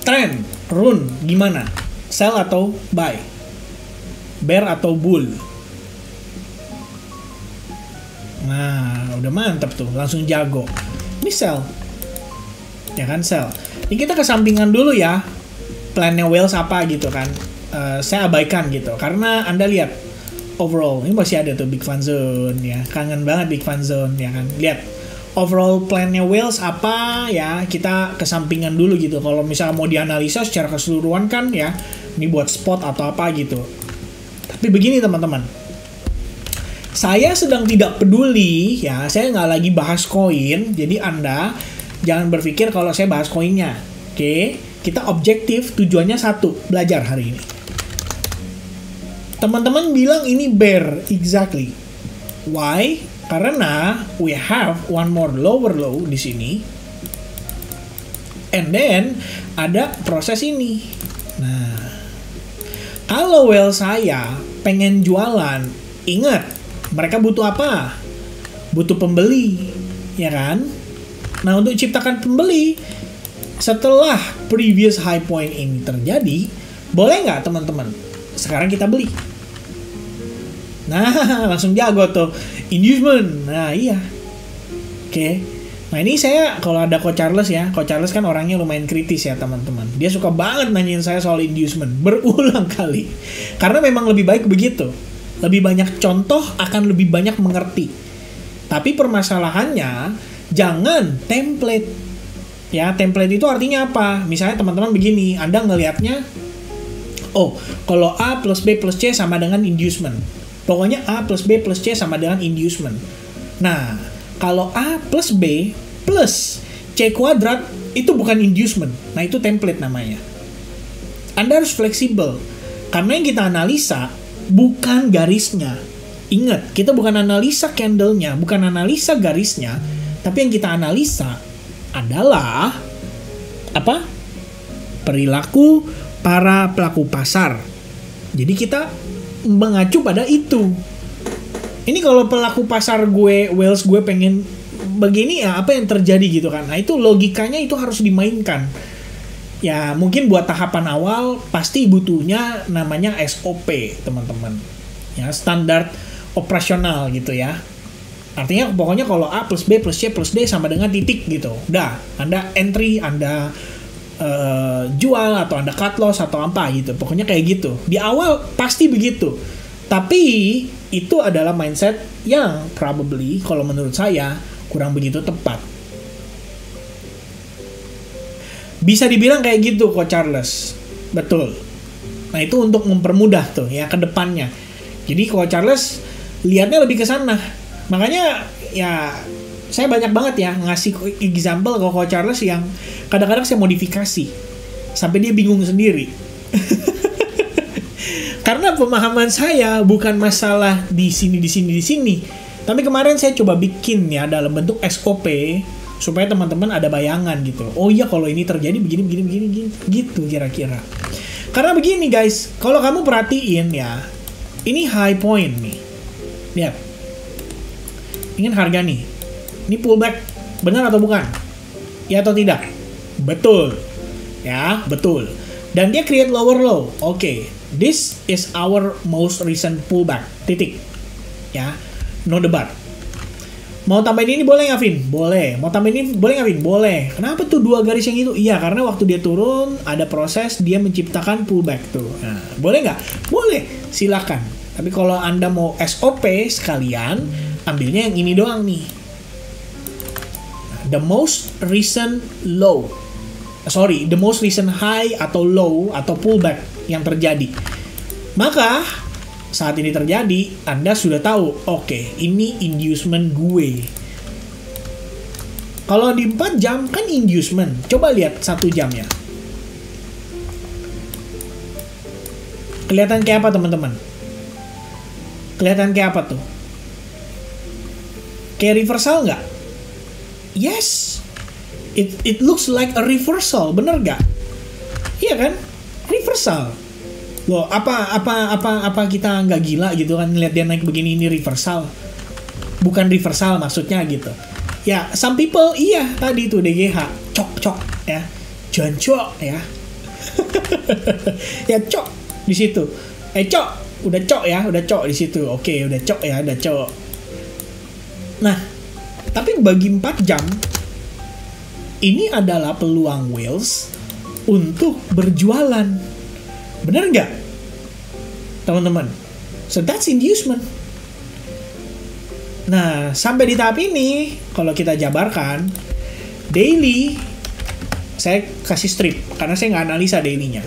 Trend, Rune, gimana? Sell atau buy? Bear atau bull? Nah, udah mantap tuh. Langsung jago. Ini sell. Ya kan, sell. Ini kita kesampingan dulu ya. Plannya Whales apa gitu kan. Saya abaikan gitu. Karena Anda lihat. Overall, ini masih ada tuh Big Fun Zone ya. Kangen banget Big Fun Zone ya kan. Lihat overall plannya Whales apa ya, kita kesampingan dulu gitu. Kalau misalnya mau dianalisa secara keseluruhan kan ya, ini buat spot atau apa gitu. Tapi begini teman-teman. Saya sedang tidak peduli ya, saya nggak lagi bahas koin. Jadi Anda jangan berpikir kalau saya bahas koinnya. Oke, kita objektif, tujuannya satu, belajar hari ini. Teman-teman bilang ini bear, exactly. Why? Karena we have one more lower low di sini, and then ada proses ini. Nah, kalau well saya pengen jualan, ingat mereka butuh apa? Butuh pembeli, ya kan? Nah, untuk ciptakan pembeli setelah previous high point ini terjadi, boleh nggak teman-teman? Sekarang kita beli. Nah, langsung jago tuh. Inducement. Nah, iya. Oke. Nah, ini saya, kalau ada Coach Charles ya. Coach Charles kan orangnya lumayan kritis ya, teman-teman. Dia suka banget nanyain saya soal inducement. Berulang kali. Karena memang lebih baik begitu. Lebih banyak contoh akan lebih banyak mengerti. Tapi permasalahannya, jangan template. Ya, template itu artinya apa? Misalnya teman-teman begini. Anda ngelihatnya, oh, kalau A plus B plus C sama dengan inducement. Pokoknya A plus B plus C sama dengan inducement. Nah, kalau A plus B plus C kuadrat itu bukan inducement. Nah, itu template namanya. Anda harus fleksibel. Karena yang kita analisa bukan garisnya. Ingat, kita bukan analisa candle-nya, bukan analisa garisnya, tapi yang kita analisa adalah apa? Perilaku para pelaku pasar. Jadi kita mengacu pada itu. Ini kalau pelaku pasar gue, Whales gue pengen begini ya, apa yang terjadi gitu kan. Nah, itu logikanya itu harus dimainkan. Ya, mungkin buat tahapan awal pasti butuhnya namanya SOP, teman-teman. Ya, standar operasional gitu ya. Artinya pokoknya kalau A plus B plus C plus D sama dengan titik gitu. Udah, Anda entry, Anda jual atau Anda cut loss atau apa gitu. Pokoknya kayak gitu. Di awal pasti begitu. Tapi itu adalah mindset yang probably kalau menurut saya kurang begitu tepat. Bisa dibilang kayak gitu Coach Charles. Betul. Nah, itu untuk mempermudah tuh ya ke depannya. Jadi Coach Charles lihatnya lebih ke sana. Makanya ya saya banyak banget ya ngasih example ke Coach Charles yang kadang-kadang saya modifikasi sampai dia bingung sendiri. Karena pemahaman saya bukan masalah di sini. Tapi kemarin saya coba bikin ya dalam bentuk SOP supaya teman-teman ada bayangan gitu. Oh iya, kalau ini terjadi begini gitu kira-kira. Karena begini guys, kalau kamu perhatiin ya, ini high point nih. Lihat. Ingin harga nih. Ini pullback, benar atau bukan? Ya atau tidak? Betul. Ya, betul. Dan dia create lower low. Oke, this is our most recent pullback. Titik. Ya, no debat. Mau tambahin ini boleh nggak, Vin? Boleh. Mau tambahin ini boleh nggak, Vin? Boleh. Kenapa tuh 2 garis yang itu? Iya, karena waktu dia turun, ada proses dia menciptakan pullback tuh. Nah, boleh nggak? Boleh. Silakan. Tapi kalau Anda mau SOP sekalian, ambilnya yang ini doang nih. The most recent low. The most recent high atau low atau pullback yang terjadi. Maka saat ini terjadi, Anda sudah tahu, oke, ini inducement gue. Kalau di 4 jam kan inducement. Coba lihat 1 jamnya. Kelihatan kayak apa, teman-teman? Kelihatan kayak apa tuh? Kayak reversal nggak? Yes. It looks like a reversal, bener nggak? Iya kan? Reversal. Loh, apa kita nggak gila gitu kan lihat dia naik begini, ini reversal? Bukan reversal maksudnya gitu. Ya, some people iya tadi tuh DGH cok ya, jancok ya. Ya cok di situ. Cok, udah cok di situ. Oke, udah cok ya, udah cok. Nah, tapi bagi 4 jam ini adalah peluang whales untuk berjualan. Bener nggak, teman-teman? So that's inducement. Nah, sampai di tahap ini, kalau kita jabarkan, daily, saya kasih strip, karena saya nggak analisa dailynya.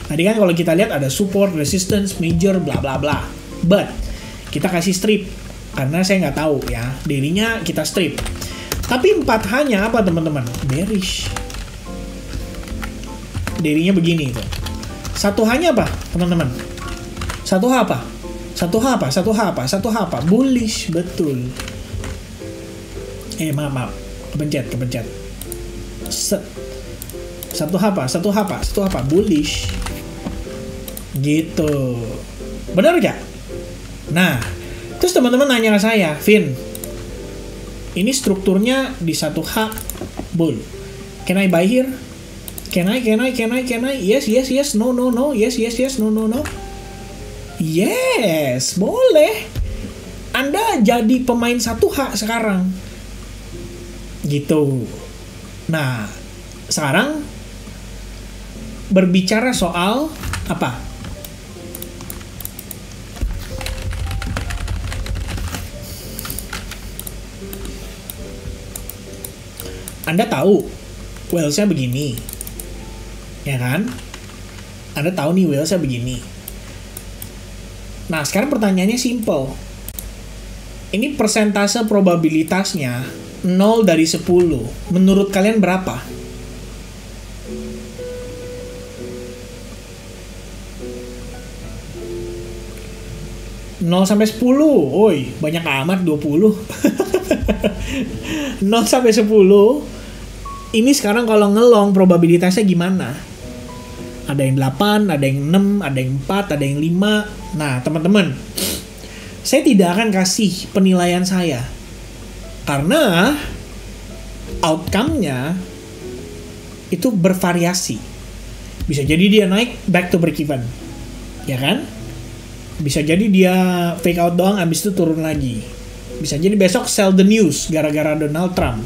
Tadi kan kalau kita lihat ada support, resistance, major, bla bla bla. But, kita kasih strip, karena saya nggak tahu ya. Dailynya kita strip. Tapi 4 hanya apa, teman-teman? Bearish. Dailynya begini tuh. 1 hanya apa, teman-teman? 1 apa? 1 apa? Bullish, betul. Maaf. Kepencet. Set. 1 apa? Bullish. Gitu. Benar gak? Nah, terus teman-teman nanya ke saya, Vin, ini strukturnya di 1H bull. Can I buy here? Can I? Yes, no, yes, no. Yes, boleh. Anda jadi pemain 1H sekarang. Gitu. Nah, sekarang berbicara soal apa? Anda tahu whales-nya begini, ya kan? Anda tahu nih whales-nya begini. Nah, sekarang pertanyaannya simple. Ini persentase probabilitasnya 0 dari 10. Menurut kalian berapa? Nol sampai 10. Oi, banyak amat 20. 0 sampai 10. Ini sekarang kalau ngelong probabilitasnya gimana? Ada yang 8, ada yang 6, ada yang 4, ada yang 5. Nah, teman-teman, saya tidak akan kasih penilaian saya. Karena outcome-nya itu bervariasi. Bisa jadi dia naik back to break even. Ya kan? Bisa jadi dia fake out doang, abis itu turun lagi. Bisa jadi besok sell the news gara-gara Donald Trump.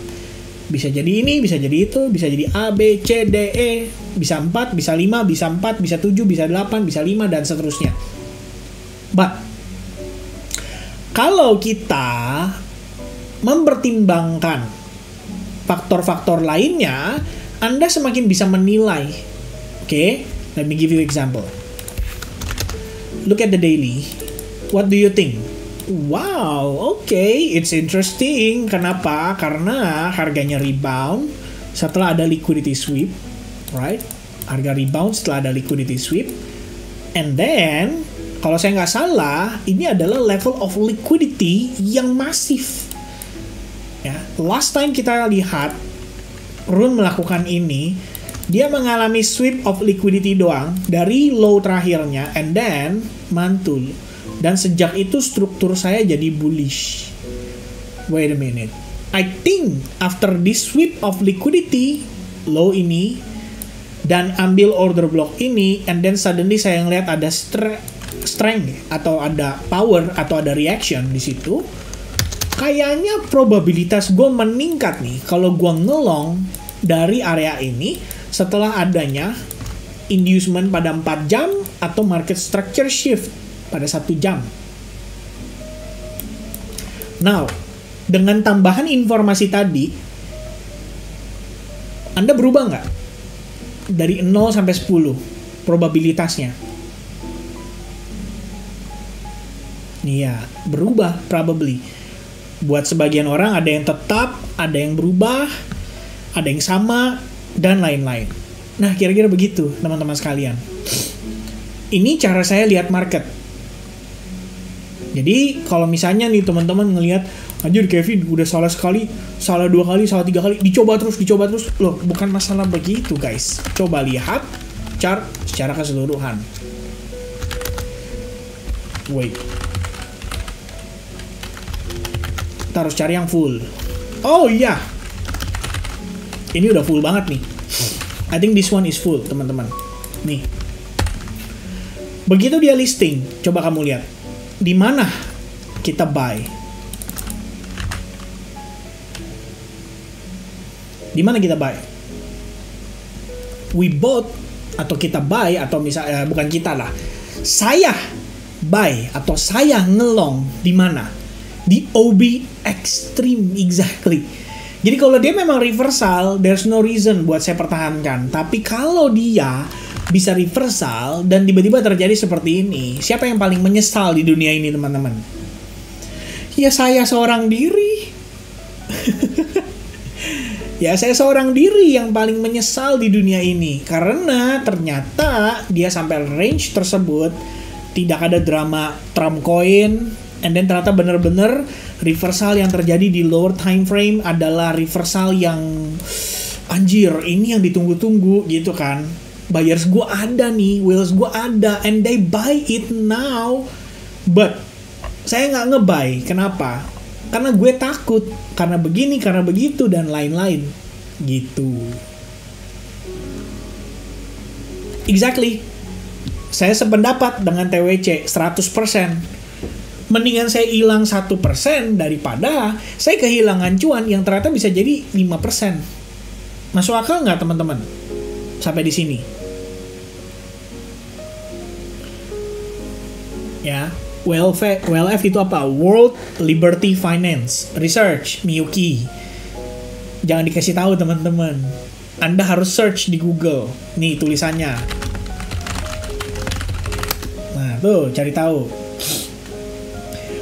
Bisa jadi ini, bisa jadi itu, bisa jadi A, B, C, D, E, bisa 4, bisa 5, bisa 4, bisa 7, bisa 8, bisa 5, dan seterusnya. But, kalau kita mempertimbangkan faktor-faktor lainnya, Anda semakin bisa menilai. Okay? Let me give you example. Look at the daily. What do you think? Wow, okay, it's interesting. Kenapa? Karena harganya rebound setelah ada liquidity sweep, right? Harga rebound setelah ada liquidity sweep. And then, kalau saya nggak salah, ini adalah level of liquidity yang masif. Ya, last time kita lihat Rune melakukan ini, dia mengalami sweep of liquidity doang dari low terakhirnya, and then mantul. Dan sejak itu struktur saya jadi bullish. Wait a minute. I think after this sweep of liquidity, low ini, dan ambil order block ini, and then suddenly saya ngeliat ada strength atau ada power atau ada reaction di situ, kayaknya probabilitas gue meningkat nih kalau gue ngelong dari area ini setelah adanya inducement pada 4 jam atau market structure shift pada 1 jam. Now, dengan tambahan informasi tadi, Anda berubah nggak? Dari 0 sampai 10 probabilitasnya. Iya, berubah probably. Buat sebagian orang ada yang tetap, ada yang berubah, ada yang sama, dan lain-lain. Nah, kira-kira begitu teman-teman sekalian. Ini cara saya lihat market. Jadi, kalau misalnya nih teman-teman ngelihat, anjir Kevin udah salah sekali, salah 2 kali, salah 3 kali, dicoba terus. Loh, bukan masalah begitu guys. Coba lihat chart secara keseluruhan. Wait. Kita harus cari yang full. Oh iya. Ini udah full banget nih. I think this one is full, teman-teman. Nih. Begitu dia listing, coba kamu lihat. Di mana kita buy? Di mana kita buy? We bought atau kita buy atau misalnya bukan kita lah. Saya buy atau saya ngelong di mana? Di OB Extreme, exactly. Jadi kalau dia memang reversal, there's no reason buat saya pertahankan. Tapi kalau dia bisa reversal dan tiba-tiba terjadi seperti ini, siapa yang paling menyesal di dunia ini, teman-teman? Ya saya seorang diri. Ya saya seorang diri yang paling menyesal di dunia ini. Karena ternyata dia sampai range tersebut, tidak ada drama Trump coin, and then ternyata bener-bener reversal yang terjadi di lower time frame adalah reversal yang anjir, ini yang ditunggu-tunggu gitu kan. Buyers gue ada nih, whales gue ada, and they buy it now. But saya nggak nge-buy. Kenapa? Karena gue takut, karena begini, karena begitu, dan lain-lain gitu. Exactly. Saya sependapat dengan TWC 100%. Mendingan saya hilang 1% daripada saya kehilangan cuan yang ternyata bisa jadi 5%. Masuk akal nggak teman-teman? Sampai di sini. Ya, WLF itu apa? World Liberty Finance Research, Miyuki. Jangan dikasih tahu teman-teman. Anda harus search di Google. Nih tulisannya. Nah, tuh cari tahu.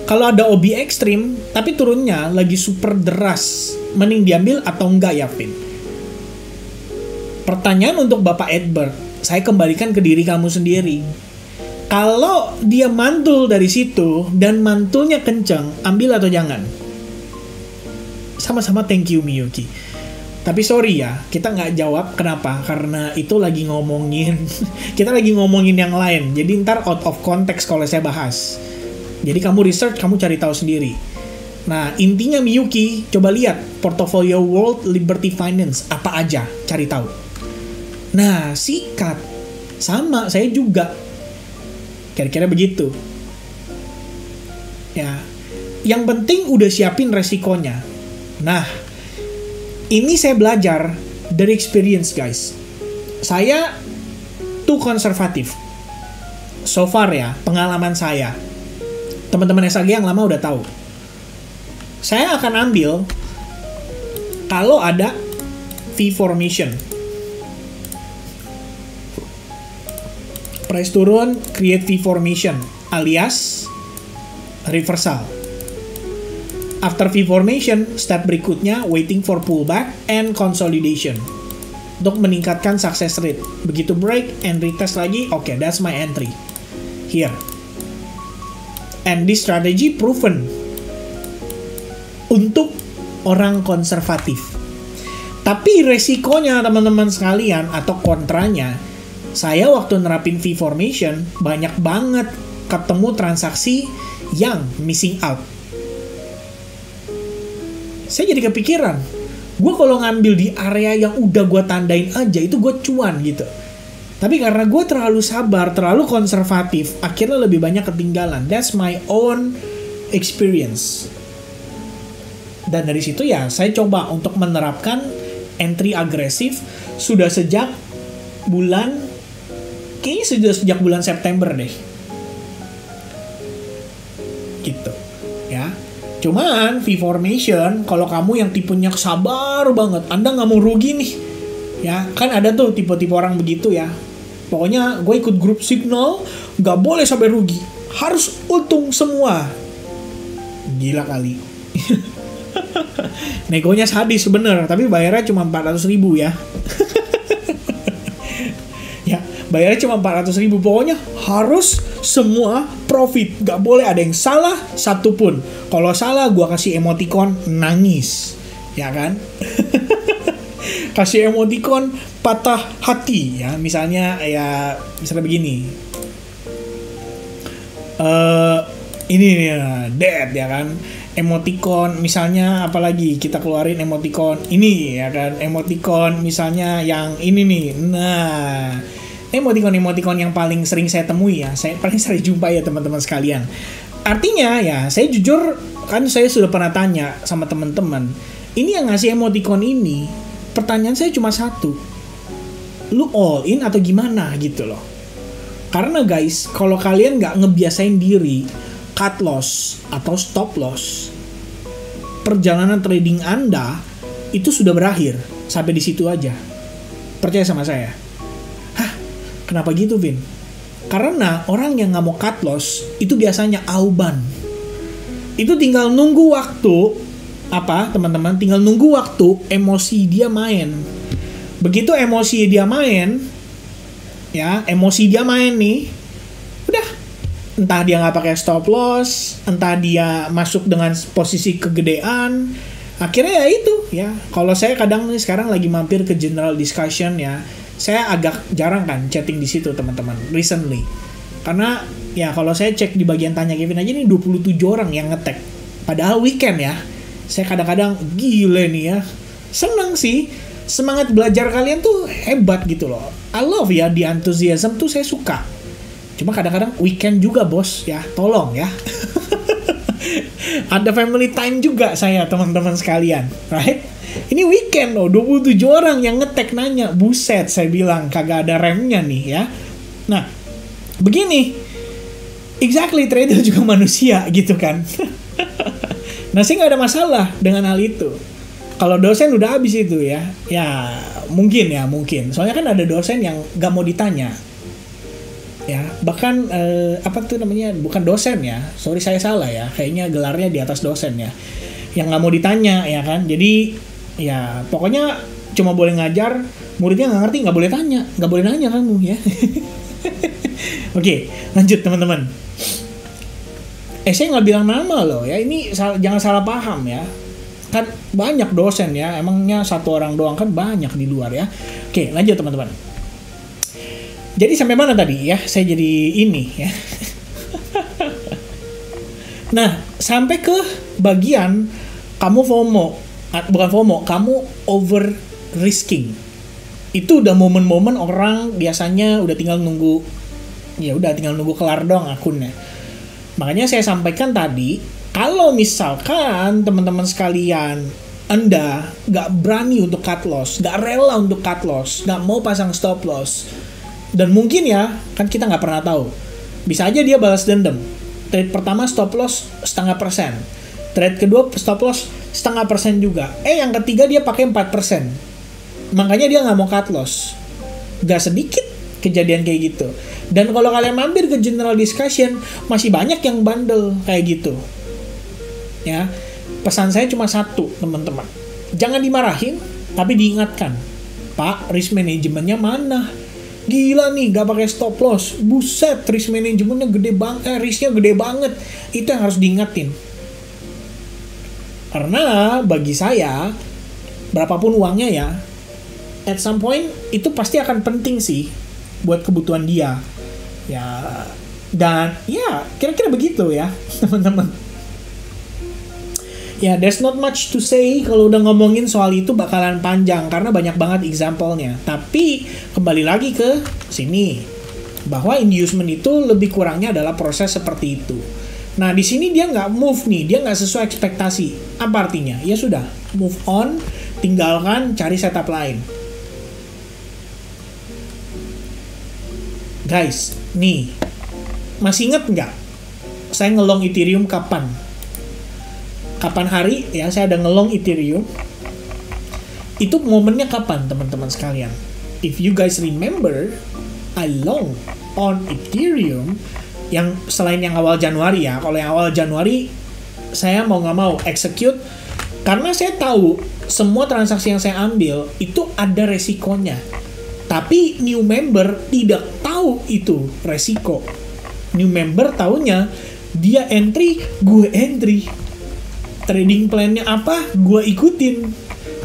Kalau ada OB ekstrim, tapi turunnya lagi super deras, mending diambil atau enggak ya, Vin? Pertanyaan untuk Bapak Edward, saya kembalikan ke diri kamu sendiri. Kalau dia mantul dari situ, dan mantulnya kenceng, ambil atau jangan? Sama-sama thank you, Miyuki. Tapi sorry ya, kita nggak jawab. Kenapa? Karena itu lagi ngomongin, kita lagi ngomongin yang lain. Jadi ntar out of context kalau saya bahas. Jadi kamu research, kamu cari tahu sendiri. Nah, intinya Miyuki, coba lihat portofolio World Liberty Finance apa aja, cari tahu. Nah, sikat. Sama, saya juga. Kira-kira begitu. Ya, yang penting udah siapin resikonya. Nah, ini saya belajar dari experience, guys. Saya too konservatif. So far ya, pengalaman saya. Teman-teman SAG yang lama udah tahu. Saya akan ambil kalau ada V formation. Price turun, create V formation, alias reversal. After V formation, step berikutnya waiting for pullback and consolidation untuk meningkatkan success rate. Begitu break and retest lagi, okay, that's my entry here. And this strategy proven untuk orang konservatif. Tapi resikonya teman-teman sekalian atau kontranya, saya waktu nerapin V formation banyak banget ketemu transaksi yang missing out. Saya jadi kepikiran, gue kalau ngambil di area yang udah gue tandain aja itu gue cuan gitu. Tapi karena gue terlalu sabar, terlalu konservatif, akhirnya lebih banyak ketinggalan. That's my own experience. Dan dari situ ya saya coba untuk menerapkan entry agresif sudah sejak sejak bulan September deh. Gitu. Ya. Cuman V-formation, kalau kamu yang tipenya sabar banget, Anda nggak mau rugi nih. Ya, kan ada tuh tipe-tipe orang begitu ya. Pokoknya gue ikut grup signal, nggak boleh sampai rugi. Harus untung semua. Gila kali. Negonya sadis bener, tapi bayarnya cuma 400.000 ya. Ya, bayarnya cuma 400.000. Pokoknya harus semua profit. Nggak boleh ada yang salah satupun. Kalau salah, gue kasih emoticon nangis. Ya kan? Kasih emoticon patah hati ya, misalnya begini, ini nih dead ya kan, emoticon misalnya apalagi kita keluarin emoticon ini ya kan, emoticon misalnya yang ini nih, nah emoticon yang paling sering saya temui ya, saya paling sering jumpa ya teman-teman sekalian. Artinya ya saya jujur kan saya sudah pernah tanya sama teman-teman, ini yang ngasih emoticon ini. Pertanyaan saya cuma satu, lu all in atau gimana gitu loh. Karena guys, kalau kalian nggak ngebiasain diri cut loss atau stop loss, perjalanan trading Anda itu sudah berakhir sampai di situ aja. Percaya sama saya. Hah, kenapa gitu Vin? Karena orang yang nggak mau cut loss itu biasanya auban. Itu tinggal nunggu waktu. Apa teman-teman, tinggal nunggu waktu emosi dia main. Begitu emosi dia main nih, udah, entah dia nggak pakai stop loss, entah dia masuk dengan posisi kegedean, akhirnya ya itu ya. Kalau saya kadang nih sekarang lagi mampir ke general discussion ya, saya agak jarang kan chatting di situ teman-teman recently, karena ya kalau saya cek di bagian tanya Kevin aja nih 27 orang yang nge-tag, padahal weekend ya. Saya kadang-kadang gile nih ya, senang sih, semangat belajar kalian tuh hebat gitu loh. I love ya, the enthusiasm tuh saya suka. Cuma kadang-kadang weekend juga bos ya, tolong ya. Ada family time juga saya teman-teman sekalian, right? Ini weekend loh, 27 orang yang nge-tag nanya, buset saya bilang kagak ada remnya nih ya. Nah, begini, exactly, trader juga manusia gitu kan. Nah, sih nggak ada masalah dengan hal itu. Kalau dosen udah habis itu ya mungkin. Soalnya kan ada dosen yang nggak mau ditanya. Ya, bahkan apa tuh namanya? Bukan dosen ya. Sorry saya salah ya. Kayaknya gelarnya di atas dosen ya. Yang nggak mau ditanya ya kan. Jadi ya pokoknya cuma boleh ngajar. Muridnya nggak ngerti nggak boleh tanya, nggak boleh nanya kamu ya. Oke, lanjut teman-teman. Saya nggak bilang nama loh ya, ini jangan salah paham ya, kan banyak dosen ya, emangnya satu orang doang, kan banyak di luar ya. Oke, lanjut teman-teman. Jadi sampai mana tadi ya, saya jadi ini ya. Nah, sampai ke bagian kamu kamu over risking. Itu udah momen-momen orang biasanya udah tinggal nunggu kelar doang akunnya. Makanya saya sampaikan tadi, kalau misalkan teman-teman sekalian, Anda nggak berani untuk cut loss, nggak rela untuk cut loss, nggak mau pasang stop loss, dan mungkin ya, kan kita nggak pernah tahu, bisa aja dia balas dendam. Trade pertama stop loss 0,5%, trade kedua stop loss 0,5% juga, yang ketiga dia pakai 4%, makanya dia nggak mau cut loss. Nggak sedikit kejadian kayak gitu. Dan kalau kalian mampir ke general discussion, masih banyak yang bandel kayak gitu. Ya, pesan saya cuma satu, teman-teman. Jangan dimarahin, tapi diingatkan. Pak, risk manajemennya mana? Gila nih, gak pakai stop loss. Buset, risk manajemennya gede banget, risknya gede banget. Itu yang harus diingatin. Karena bagi saya, berapapun uangnya ya, at some point itu pasti akan penting sih buat kebutuhan dia. Ya, dan ya kira-kira begitu ya teman-teman. Ya, there's not much to say kalau udah ngomongin soal itu bakalan panjang karena banyak banget example-nya. Tapi kembali lagi ke sini bahwa inducement itu lebih kurangnya adalah proses seperti itu. Nah, di sini dia nggak move nih, dia nggak sesuai ekspektasi. Apa artinya? Ya sudah, move on, tinggalkan, cari setup lain. Guys, nih, masih inget nggak? Saya ngelong Ethereum kapan? Kapan hari ya saya ada ngelong Ethereum? Itu momennya kapan teman-teman sekalian? If you guys remember, I long on Ethereum yang selain yang awal Januari ya. Kalau yang awal Januari saya mau nggak mau execute karena saya tahu semua transaksi yang saya ambil itu ada resikonya. Tapi new member tidak tahu itu resiko. New member taunya dia entry, gue entry. Trading plan-nya apa, gue ikutin.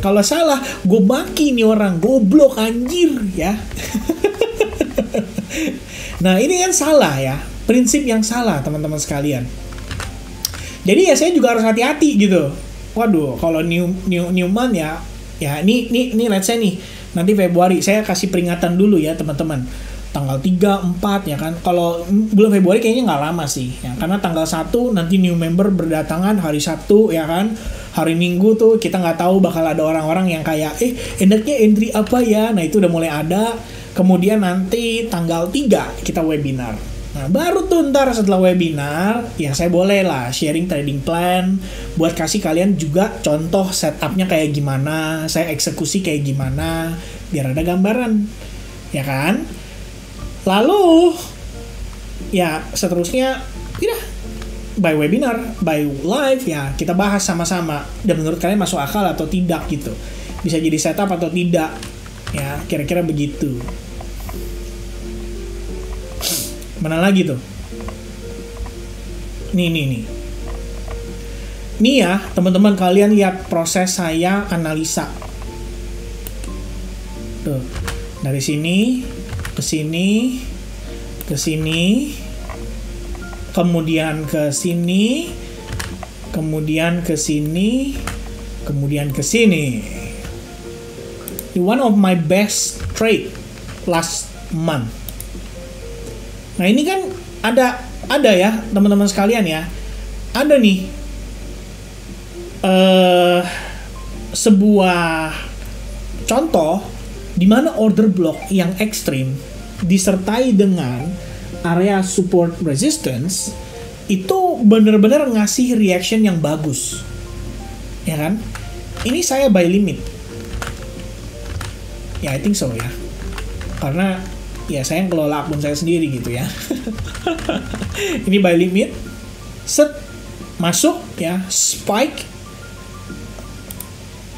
Kalau salah, gue maki nih orang, goblok anjir ya. Nah ini kan salah ya, prinsip yang salah teman-teman sekalian. Jadi ya saya juga harus hati-hati gitu. Waduh, kalau new month ya ini let's say nih, nanti Februari saya kasih peringatan dulu ya teman-teman. Tanggal 3, 4 ya kan. Kalau bulan Februari kayaknya nggak lama sih ya. Karena tanggal 1 nanti new member berdatangan hari Sabtu ya kan. Hari Minggu tuh kita nggak tahu bakal ada orang-orang yang kayak enaknya entry apa ya. Nah itu udah mulai ada. Kemudian nanti tanggal 3 kita webinar. Nah baru tuh ntar setelah webinar ya saya boleh lah sharing trading plan. Buat kasih kalian juga contoh setupnya kayak gimana. Saya eksekusi kayak gimana. Biar ada gambaran. Ya kan. Lalu, ya seterusnya, tidak by webinar, by live, ya kita bahas sama-sama. Dan menurut kalian masuk akal atau tidak gitu. Bisa jadi setup atau tidak. Ya, kira-kira begitu. Mana lagi tuh? Nih. Nih ya, teman-teman kalian lihat proses saya analisa. Tuh, dari sini ke sini, kemudian ke sini, kemudian ke sini, kemudian ke sini. One of my best trade last month. Nah ini kan ada ya teman-teman sekalian ya, ada nih sebuah contoh di mana order block yang ekstrim disertai dengan area support resistance itu benar-benar ngasih reaction yang bagus, ya kan? Ini saya buy limit, ya I think so ya, karena ya saya yang kelola akun saya sendiri gitu ya. Ini buy limit, set masuk ya, spike,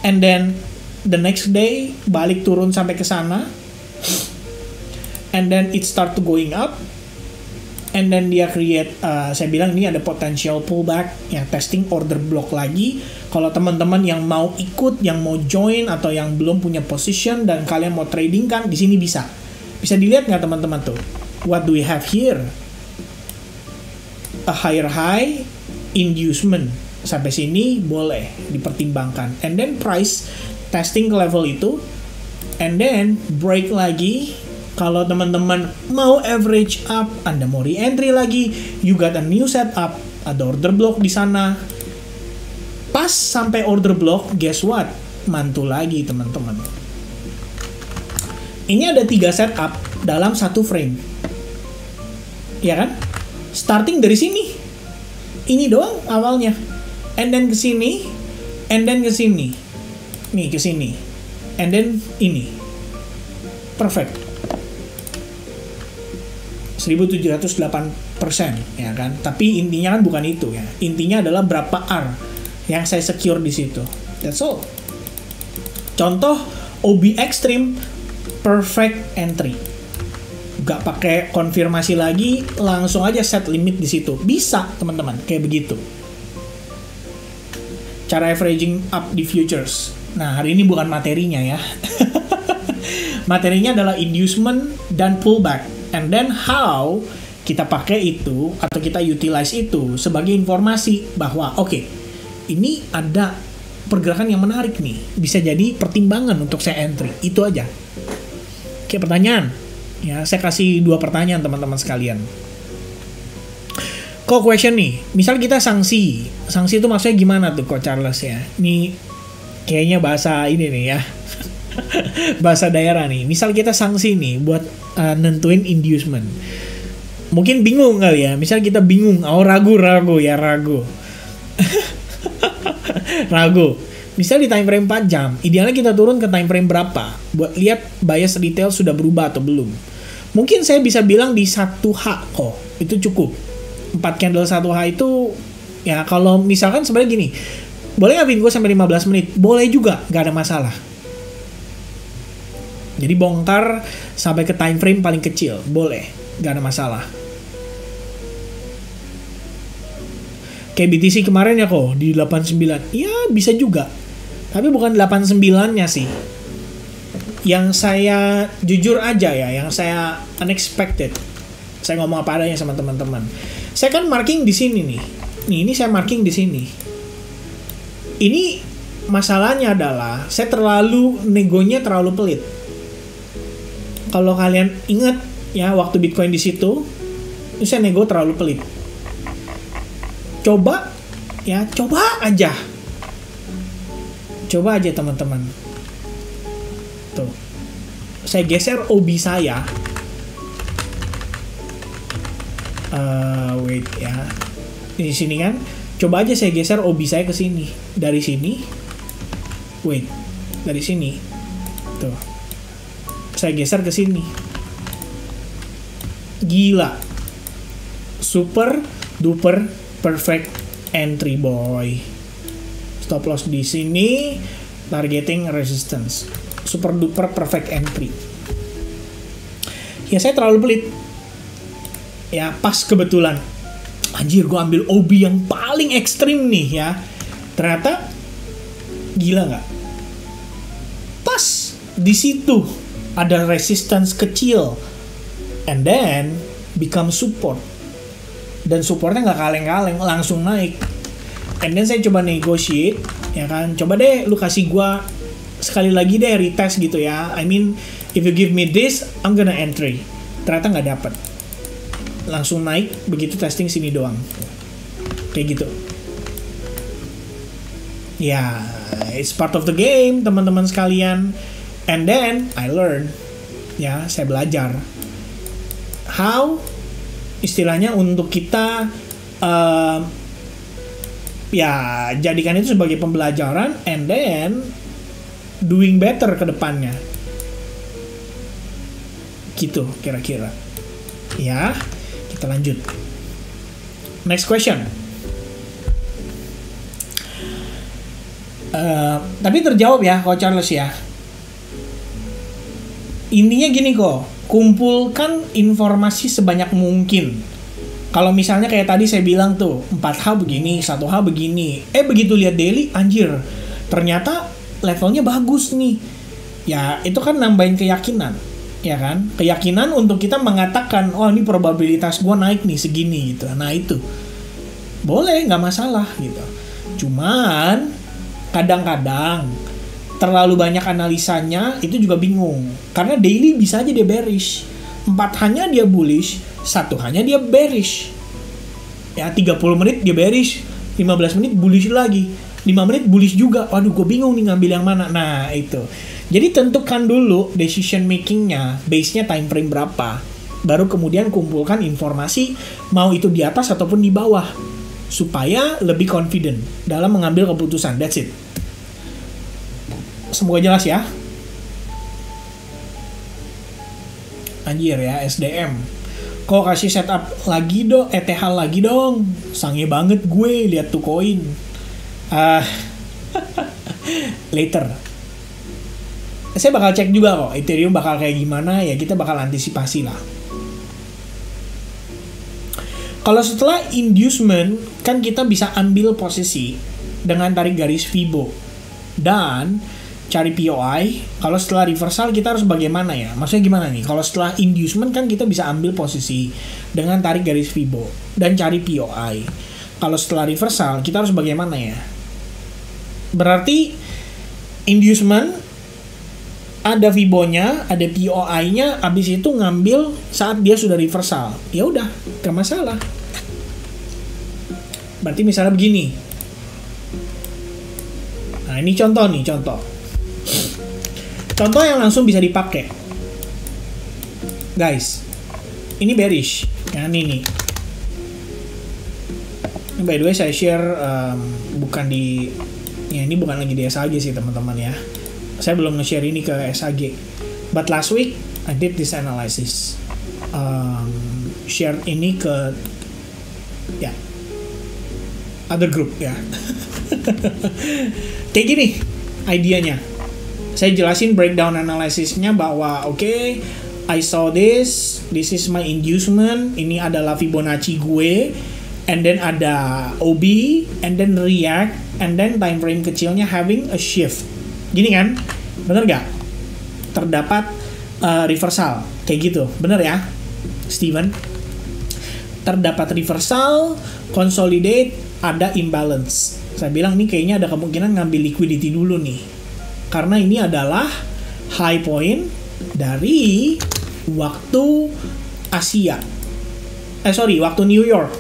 and then the next day balik turun sampai ke sana, and then it start to going up, and then dia create saya bilang ini ada potential pullback yang testing order block lagi. Kalau teman-teman yang mau ikut, yang mau join atau yang belum punya position dan kalian mau trading kan di sini bisa dilihat nggak teman-teman tuh, what do we have here, a higher high inducement sampai sini boleh dipertimbangkan, and then price testing ke level itu, and then break lagi. Kalau teman-teman mau average up, Anda mau re-entry lagi, you got a new setup, ada order block di sana. Pas sampai order block, guess what? Mantul lagi teman-teman. Ini ada 3 setup dalam satu frame. Ya kan? Starting dari sini. Ini doang awalnya. And then ke sini, and then ke sini. Nih ke sini, and then ini, perfect, 1708% ya kan. Tapi intinya kan bukan itu ya. Intinya adalah berapa R yang saya secure di situ. That's all. Contoh OB Extreme, perfect entry. Gak pakai konfirmasi lagi, langsung aja set limit di situ. Bisa teman-teman kayak begitu. Cara averaging up di futures. Nah, hari ini bukan materinya ya. Materinya adalah inducement dan pullback. And then how kita pakai itu atau kita utilize itu sebagai informasi bahwa oke, ini ada pergerakan yang menarik nih, bisa jadi pertimbangan untuk saya entry. Itu aja. Oke, pertanyaan. Ya, saya kasih 2 pertanyaan teman-teman sekalian. Kok question nih, misal kita sanksi itu maksudnya gimana tuh Coach Charles ya? Ini kayaknya bahasa ini nih ya, bahasa daerah nih. Misal kita sanksi nih buat nentuin inducement. Mungkin bingung kali ya, misal kita bingung, ragu. Ragu. Misal di time frame 4 jam, idealnya kita turun ke time frame berapa? Buat lihat bias detail sudah berubah atau belum. Mungkin saya bisa bilang di 1H kok, itu cukup. 4 candle 1H itu, ya kalau misalkan sebenarnya gini, boleh nggak gue sampai 15 menit? Boleh juga, nggak ada masalah. Jadi bongkar sampai ke time frame paling kecil, boleh, nggak ada masalah. Kayak BTC kemarin ya kok, di 89, ya bisa juga. Tapi bukan 89-nya sih. Yang saya jujur aja ya, yang saya unexpected. Saya ngomong apa adanya sama teman-teman. Saya kan marking di sini nih. Ini saya marking di sini. Ini masalahnya adalah saya negonya terlalu pelit. Kalau kalian ingat ya waktu Bitcoin di situ, saya nego terlalu pelit. Coba aja teman-teman. Tuh. Saya geser OB saya. Wait ya. Di sini kan. Coba aja saya geser OB saya ke sini. Dari sini. Wait. Dari sini. Tuh. Saya geser ke sini. Gila. Super duper perfect entry boy. Stop loss di sini, targeting resistance. Super duper perfect entry. Ya saya terlalu pelit. Ya pas kebetulan. Anjir, gue ambil OB yang paling ekstrim nih ya. Ternyata gila nggak? Pas di situ ada resistance kecil, and then become support. Dan supportnya nggak kaleng-kaleng, langsung naik. And then saya coba negotiate, ya kan. Coba deh lu kasih gua sekali lagi deh retest gitu ya. I mean, if you give me this, I'm gonna entry. Ternyata nggak dapet. Langsung naik, begitu testing sini doang. Kayak gitu. Ya, it's part of the game, teman-teman sekalian. And then, I learn. Ya, saya belajar. How istilahnya untuk kita ya jadikan itu sebagai pembelajaran and then doing better ke depannya gitu kira-kira ya. Kita lanjut next question. Tapi terjawab ya Coach Charles ya. Intinya gini kok, kumpulkan informasi sebanyak mungkin. Kalau misalnya kayak tadi saya bilang tuh 4H begini, 1H begini. Begitu lihat daily, anjir, ternyata levelnya bagus nih. Ya itu kan nambahin keyakinan, ya kan? Keyakinan untuk kita mengatakan, oh ini probabilitas gue naik nih segini gitu. Nah itu boleh, nggak masalah gitu. Cuman kadang-kadang terlalu banyak analisanya itu juga bingung. Karena daily bisa aja dia bearish. 4H-nya dia bullish, 1H-nya dia bearish. Ya 30 menit dia bearish, 15 menit bullish lagi, 5 menit bullish juga. Waduh, gue bingung nih ngambil yang mana. Nah itu. Jadi tentukan dulu decision making-nya, base-nya time frame berapa. Baru kemudian kumpulkan informasi, mau itu di atas ataupun di bawah. Supaya lebih confident dalam mengambil keputusan. That's it. Semoga jelas ya. Anjir ya, SDM. Kok kasih setup lagi dong, ETH lagi dong. Sange banget gue lihat tuh koin. Later. Saya bakal cek juga kok, Ethereum bakal kayak gimana, ya kita bakal antisipasi lah. Kalau setelah inducement, kan kita bisa ambil posisi dengan tarik garis Fibo. Dan cari POI. Kalau setelah reversal kita harus bagaimana ya? Maksudnya gimana nih? Kalau setelah inducement kan kita bisa ambil posisi dengan tarik garis Fibo dan cari POI. Kalau setelah reversal kita harus bagaimana ya? Berarti inducement ada Fibonya, ada POI-nya, abis itu ngambil saat dia sudah reversal. Ya udah, gak masalah. Berarti misalnya begini. Nah, ini contoh nih, contoh. Contoh yang langsung bisa dipakai. Guys, ini bearish. Yang ini. Ini by the way saya share bukan di, ya ini bukan lagi di SAG sih teman-teman ya. Saya belum nge-share ini ke SAG. But last week I did this analysis. Share ini ke ya other group ya. Kayak gini idenya. Saya jelasin breakdown analisisnya bahwa okay, I saw this is my inducement, ini adalah Fibonacci gue, and then ada OB, and then react, and then time frame kecilnya having a shift. Gini kan? Bener gak? Terdapat reversal. Kayak gitu. Bener ya? Steven? Terdapat reversal, consolidate, ada imbalance. Saya bilang ini kayaknya ada kemungkinan ngambil liquidity dulu nih. Karena ini adalah high point dari waktu Asia. Waktu New York.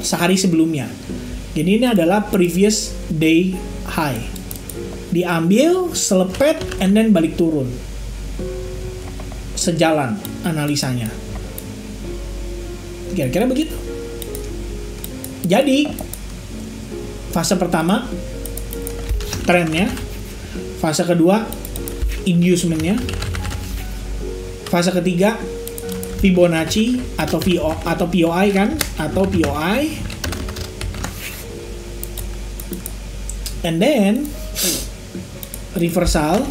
Sehari sebelumnya. Jadi ini adalah previous day high. Diambil, selepet, and then balik turun. Sejalan analisanya. Kira-kira begitu. Jadi, fase pertama, trennya. Fase kedua, inducementnya. Fase ketiga, Fibonacci atau POI kan? Atau POI. And then, reversal,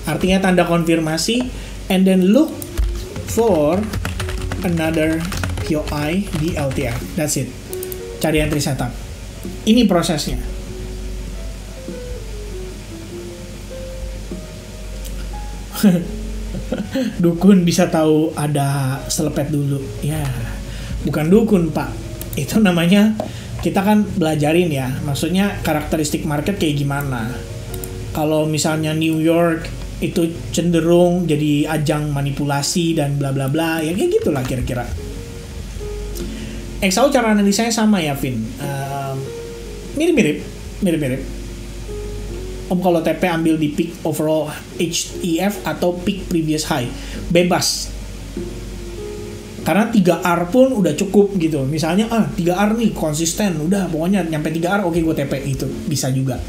artinya tanda konfirmasi, and then look for another POI di LTF. That's it. Cari entry setup. Ini prosesnya. Dukun bisa tahu ada selepet dulu. Ya, bukan dukun pak. Itu namanya kita kan belajarin ya. Maksudnya karakteristik market kayak gimana. Kalau misalnya New York itu cenderung jadi ajang manipulasi dan bla bla bla, ya kayak gitulah kira-kira. XAU cara analisanya sama ya, Vin. Mirip-mirip. Om kalau TP ambil di peak overall HEF atau peak previous high, bebas. Karena 3R pun udah cukup gitu. Misalnya 3R nih konsisten, udah pokoknya nyampe 3R oke gue TP, itu bisa juga.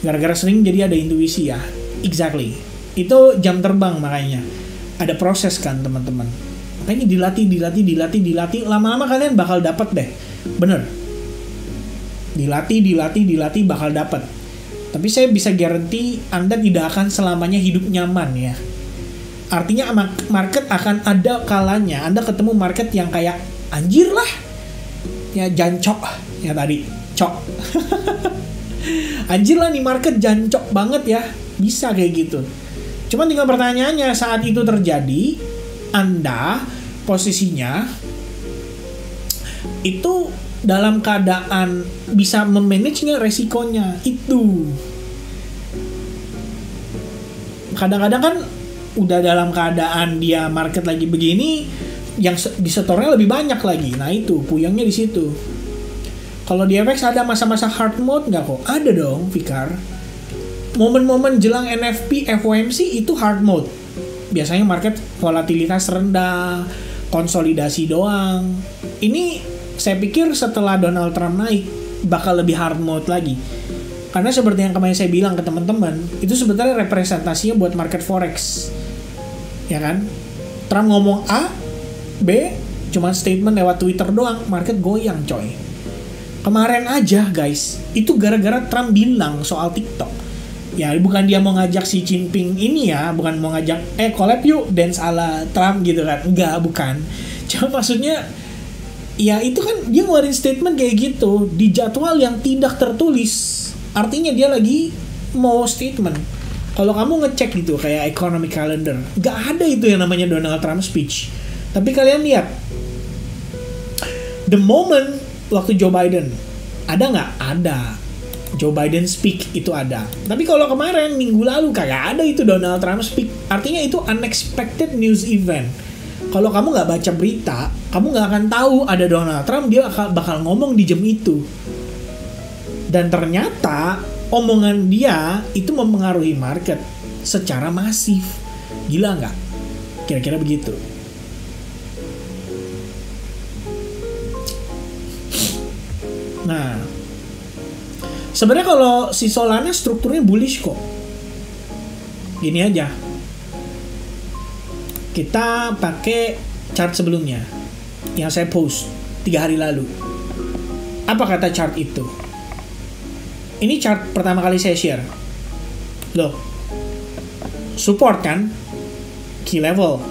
Gara-gara sering jadi ada intuisi ya. Exactly. Itu jam terbang makanya. Ada proses kan teman-teman. Makanya dilatih. Lama-lama kalian bakal dapat deh. Bener. Dilatih bakal dapat. Tapi saya bisa guarantee Anda tidak akan selamanya hidup nyaman ya. Artinya market akan ada kalanya Anda ketemu market yang kayak anjir lah. Ya jancok. Ya tadi. Cok. Anjir lah nih market jancok banget ya. Bisa kayak gitu. Cuman tinggal pertanyaannya saat itu terjadi, Anda posisinya itu dalam keadaan bisa memanage nggak resikonya. Itu kadang-kadang kan udah dalam keadaan dia market lagi begini, yang disetornya lebih banyak lagi. Nah itu puyangnya di situ. Kalau di FX ada masa-masa hard mode nggak kok? Ada dong, Fikar. Momen-momen jelang NFP, FOMC itu hard mode. Biasanya market volatilitas rendah, konsolidasi doang. Ini saya pikir setelah Donald Trump naik, bakal lebih hard mode lagi. Karena seperti yang kemarin saya bilang ke teman-teman, itu sebenarnya representasinya buat market forex. Ya kan? Trump ngomong A, B, cuma statement lewat Twitter doang, market goyang coy. Kemarin aja guys, itu gara-gara Trump bilang soal TikTok. Ya bukan dia mau ngajak si Jinping ini ya, bukan mau ngajak collab yuk dance ala Trump gitu kan. Enggak, bukan. Cuma maksudnya ya itu kan dia ngeluarin statement kayak gitu di jadwal yang tidak tertulis. Artinya dia lagi mau statement. Kalau kamu ngecek gitu kayak economic calendar, nggak ada itu yang namanya Donald Trump speech. Tapi kalian lihat, the moment waktu Joe Biden, ada nggak? Ada. Joe Biden speak itu ada. Tapi kalau kemarin minggu lalu kagak ada itu Donald Trump speak. Artinya itu unexpected news event. Kalau kamu nggak baca berita, kamu nggak akan tahu ada Donald Trump, dia bakal ngomong di jam itu. Dan ternyata omongan dia itu mempengaruhi market secara masif. Gila nggak? Kira-kira begitu. Nah, sebenarnya kalau si Solana strukturnya bullish kok. Gini aja. Kita pakai chart sebelumnya yang saya post 3 hari lalu. Apa kata chart itu? Ini chart pertama kali saya share. Loh. Support kan? Key level.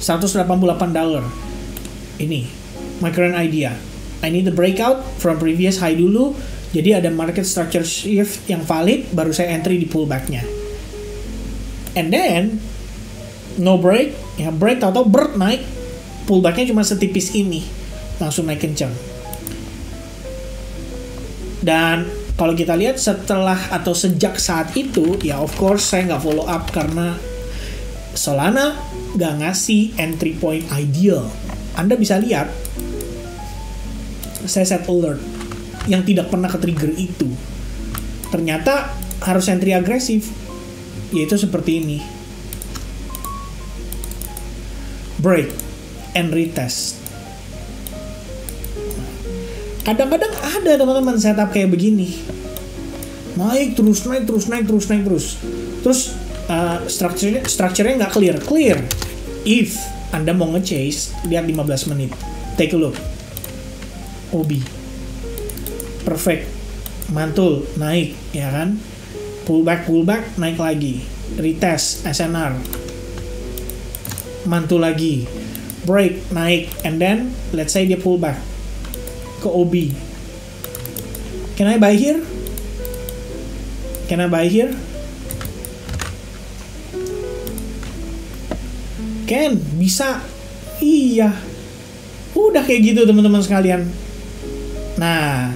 $188. Ini. My current idea. I need the breakout from previous high dulu. Jadi ada market structure shift yang valid, baru saya entry di pullback-nya. And then no break, ya break atau bird naik, pullback-nya cuma setipis ini, langsung naik kencang. Dan kalau kita lihat setelah atau sejak saat itu, ya of course saya nggak follow up karena Solana nggak ngasih entry point ideal. Anda bisa lihat, saya set alert yang tidak pernah ke-trigger itu. Ternyata harus entry agresif, yaitu seperti ini. Break and retest. Kadang-kadang ada teman-teman setup kayak begini. Naik terus. Terus structure-nya nggak clear. If Anda mau nge-chase, lihat 15 menit. Take a look. OB. Perfect. Mantul, naik, ya kan? Pullback, naik lagi. Retest, SNR. Mantul lagi. Break, naik. And then, let's say dia pullback ke OB. Can I buy here? Can, bisa. Iya. Udah kayak gitu teman-teman sekalian. Nah,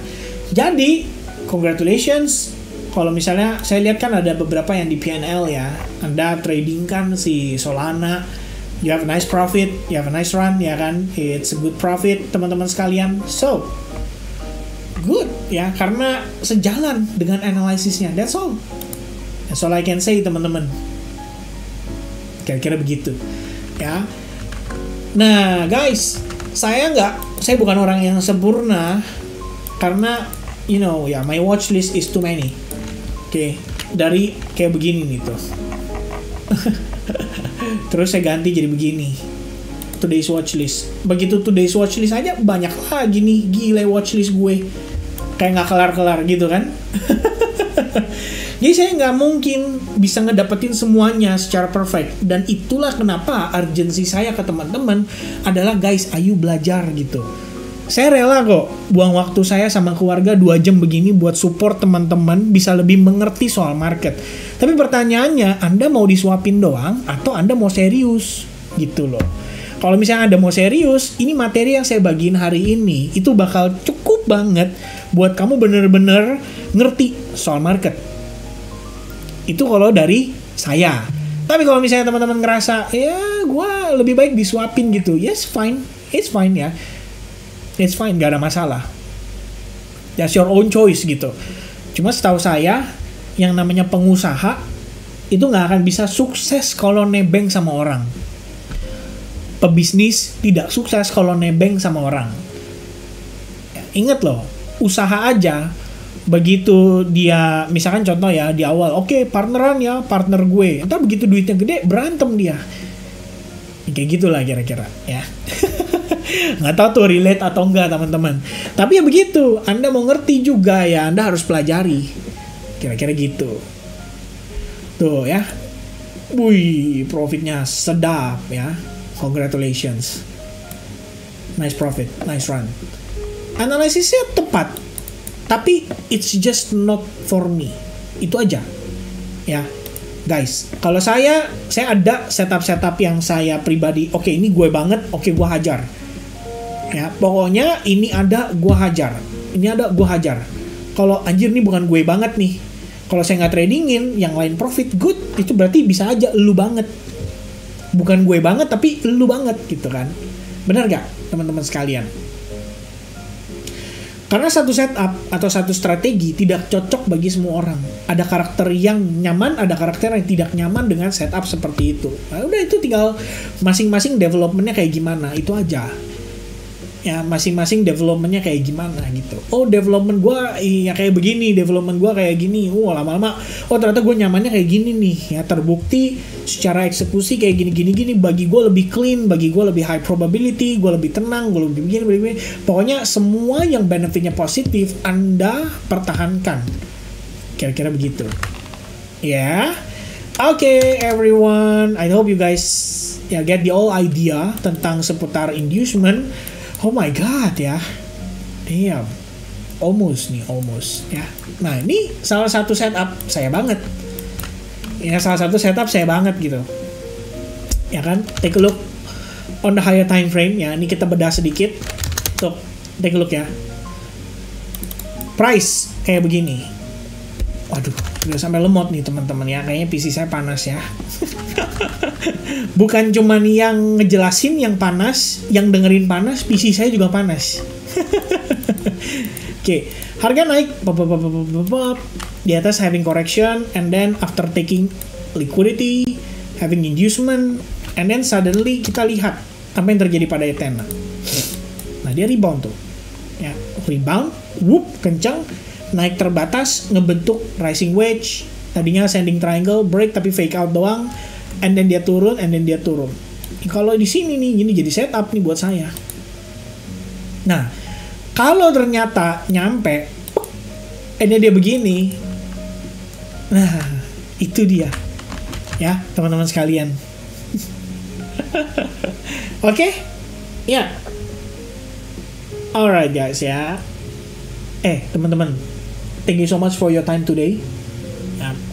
jadi congratulations. Kalau misalnya saya lihat kan ada beberapa yang di PNL ya. Anda trading kan si Solana, you have a nice profit, you have a nice run, ya kan? It's a good profit teman-teman sekalian. So, good ya, karena sejalan dengan analisisnya. That's all I can say teman-teman. Kira-kira begitu ya. Nah guys, saya bukan orang yang sempurna, karena you know ya, my watch list is too many. Oke, dari kayak begini nih tuh. Terus saya ganti jadi begini. Today's watch list. Begitu today's watch list aja banyak lagi nih, gila watch list gue. Kayak nggak kelar-kelar gitu kan. Jadi saya nggak mungkin bisa ngedapetin semuanya secara perfect. Dan itulah kenapa urgensi saya ke teman-teman adalah guys, ayo belajar gitu. Saya rela kok buang waktu saya sama keluarga 2 jam begini buat support teman-teman bisa lebih mengerti soal market. Tapi pertanyaannya, Anda mau disuapin doang atau Anda mau serius gitu loh. Kalau misalnya Anda mau serius, ini materi yang saya bagiin hari ini itu bakal cukup banget buat kamu bener-bener ngerti soal market. Itu kalau dari saya. Tapi kalau misalnya teman-teman ngerasa, ya gue lebih baik disuapin gitu, yes fine, it's fine ya. It's fine, gak ada masalah. That's your own choice gitu. Cuma setahu saya, yang namanya pengusaha itu gak akan bisa sukses kalau nebeng sama orang. Pebisnis tidak sukses kalau nebeng sama orang. Ya, ingat loh, usaha aja, begitu dia, misalkan contoh ya, di awal, oke, partneran ya, partner gue. Entar begitu duitnya gede, berantem dia. Kayak gitulah kira-kira ya. Nggak tahu tuh relate atau enggak teman-teman. Tapi ya begitu, Anda mau ngerti juga ya, Anda harus pelajari. Kira-kira gitu. Tuh ya. Wih, profitnya sedap ya. Congratulations. Nice profit, nice run. Analisisnya tepat. Tapi it's just not for me. Itu aja. Ya. Guys, kalau saya ada setup yang saya pribadi, oke, ini gue banget, oke, gue hajar. Ya, pokoknya ini ada gue hajar. Ini ada gue hajar. kalau anjir nih bukan gue banget nih, kalau saya nggak tradingin yang lain profit, good, itu berarti bisa aja lu banget, bukan gue banget tapi lu banget gitu kan. Benar gak teman-teman sekalian? Karena satu setup atau satu strategi tidak cocok bagi semua orang. Ada karakter yang nyaman, ada karakter yang tidak nyaman dengan setup seperti itu. Nah, udah itu tinggal masing-masing developmentnya kayak gimana, itu aja. Ya masing-masing developmentnya kayak gimana gitu. Oh development gue ya kayak begini, development gue kayak gini. Lama-lama, oh ternyata gue nyamannya kayak gini nih. Ya terbukti secara eksekusi kayak gini. Bagi gue lebih clean, bagi gue lebih high probability, gue lebih tenang, gue lebih begini. Pokoknya semua yang benefitnya positif Anda pertahankan. Kira-kira begitu. Ya. Okay, everyone. I hope you guys get the whole idea tentang seputar inducement. Oh my god ya, damn, almost ya. Nah ini salah satu setup saya banget, ya gitu, ya kan? Take a look on the higher time frame ya. Ini kita bedah sedikit, tuh, take a look ya. Price kayak begini, waduh, udah sampai lemot nih teman-teman ya. Kayaknya PC saya panas ya. Bukan cuman yang ngejelasin yang panas, yang dengerin panas, PC saya juga panas. Oke, harga naik di atas having correction, and then after taking liquidity, having inducement, and then suddenly kita lihat apa yang terjadi pada Ethena. Nah dia rebound tuh, ya rebound, whoop kencang, naik terbatas, ngebentuk rising wedge. Tadinya ascending triangle, break tapi fake out doang. And then dia turun. Kalau di sini nih, ini jadi setup nih buat saya. Nah, kalau ternyata nyampe, and dia begini, nah itu dia, ya teman-teman sekalian. Oke, ya, alright guys ya. Teman-teman, thank you so much for your time today.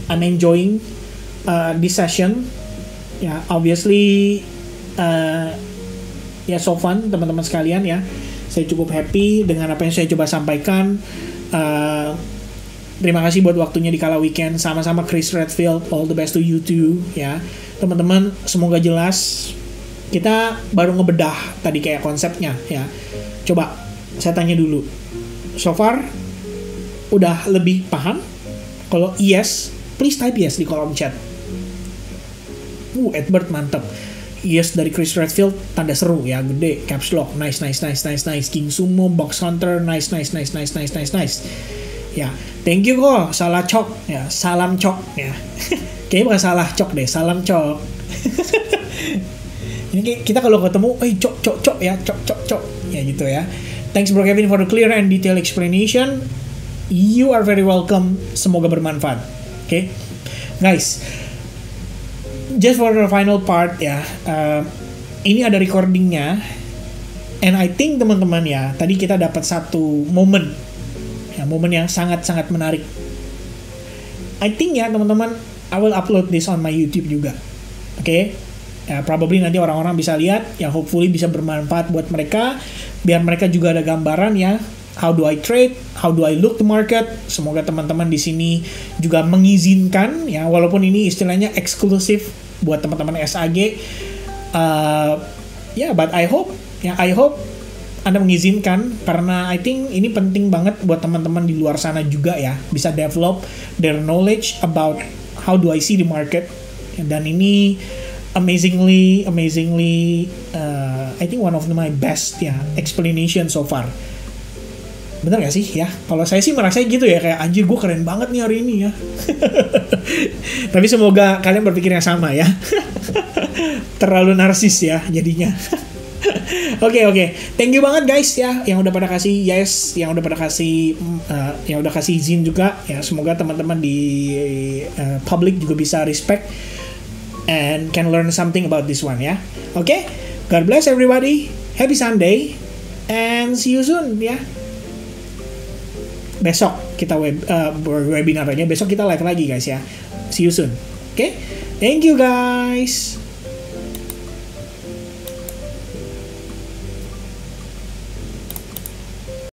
I'm enjoying this session. Ya, obviously so fun teman-teman sekalian ya. Saya cukup happy dengan apa yang saya coba sampaikan. Terima kasih buat waktunya di kala weekend. Sama-sama Chris Redfield, all the best to you too ya. Teman-teman, semoga jelas. Kita baru ngebedah tadi kayak konsepnya ya. Coba saya tanya dulu. So far udah lebih paham? Kalau yes, please type yes di kolom chat. Edward mantap. Yes dari Chris Redfield, tanda seru ya, gede, caps lock, nice. King Sumo, Box Hunter, nice. Ya, thank you kok, salah cok ya, salam cok ya. Kayaknya bukan salah cok deh, salam cok. Ini kita kalau ketemu, cok ya, cok ya gitu ya. Thanks Bro Kevin for the clear and detailed explanation. You are very welcome. Semoga bermanfaat. Okay, guys. Just for the final part ya, ini ada recordingnya, and I think teman-teman ya, tadi kita dapat satu momen yang sangat-sangat menarik. I think ya teman-teman, I will upload this on my YouTube juga, oke? Ya, probably nanti orang-orang bisa lihat, ya hopefully bisa bermanfaat buat mereka, biar mereka juga ada gambaran ya. How do I trade? How do I look the market? Semoga teman-teman di sini juga mengizinkan ya, walaupun ini istilahnya eksklusif buat teman-teman SAG. But I hope Anda mengizinkan, karena I think ini penting banget buat teman-teman di luar sana juga ya, bisa develop their knowledge about how do I see the market. Dan ini amazingly I think one of my best ya explanation so far. Bener gak sih ya? Kalau saya sih merasa gitu ya, kayak anjir gue keren banget nih hari ini ya. Tapi semoga kalian berpikir yang sama ya. Terlalu narsis ya jadinya. Oke. Thank you banget guys ya, yang udah pada kasih yes, yang udah pada kasih yang udah kasih izin juga ya. Semoga teman-teman di public juga bisa respect and can learn something about this one ya. Oke. God bless everybody. Happy Sunday and see you soon ya. Besok kita webinar aja. Besok kita live lagi guys ya. See you soon. Oke? Thank you guys.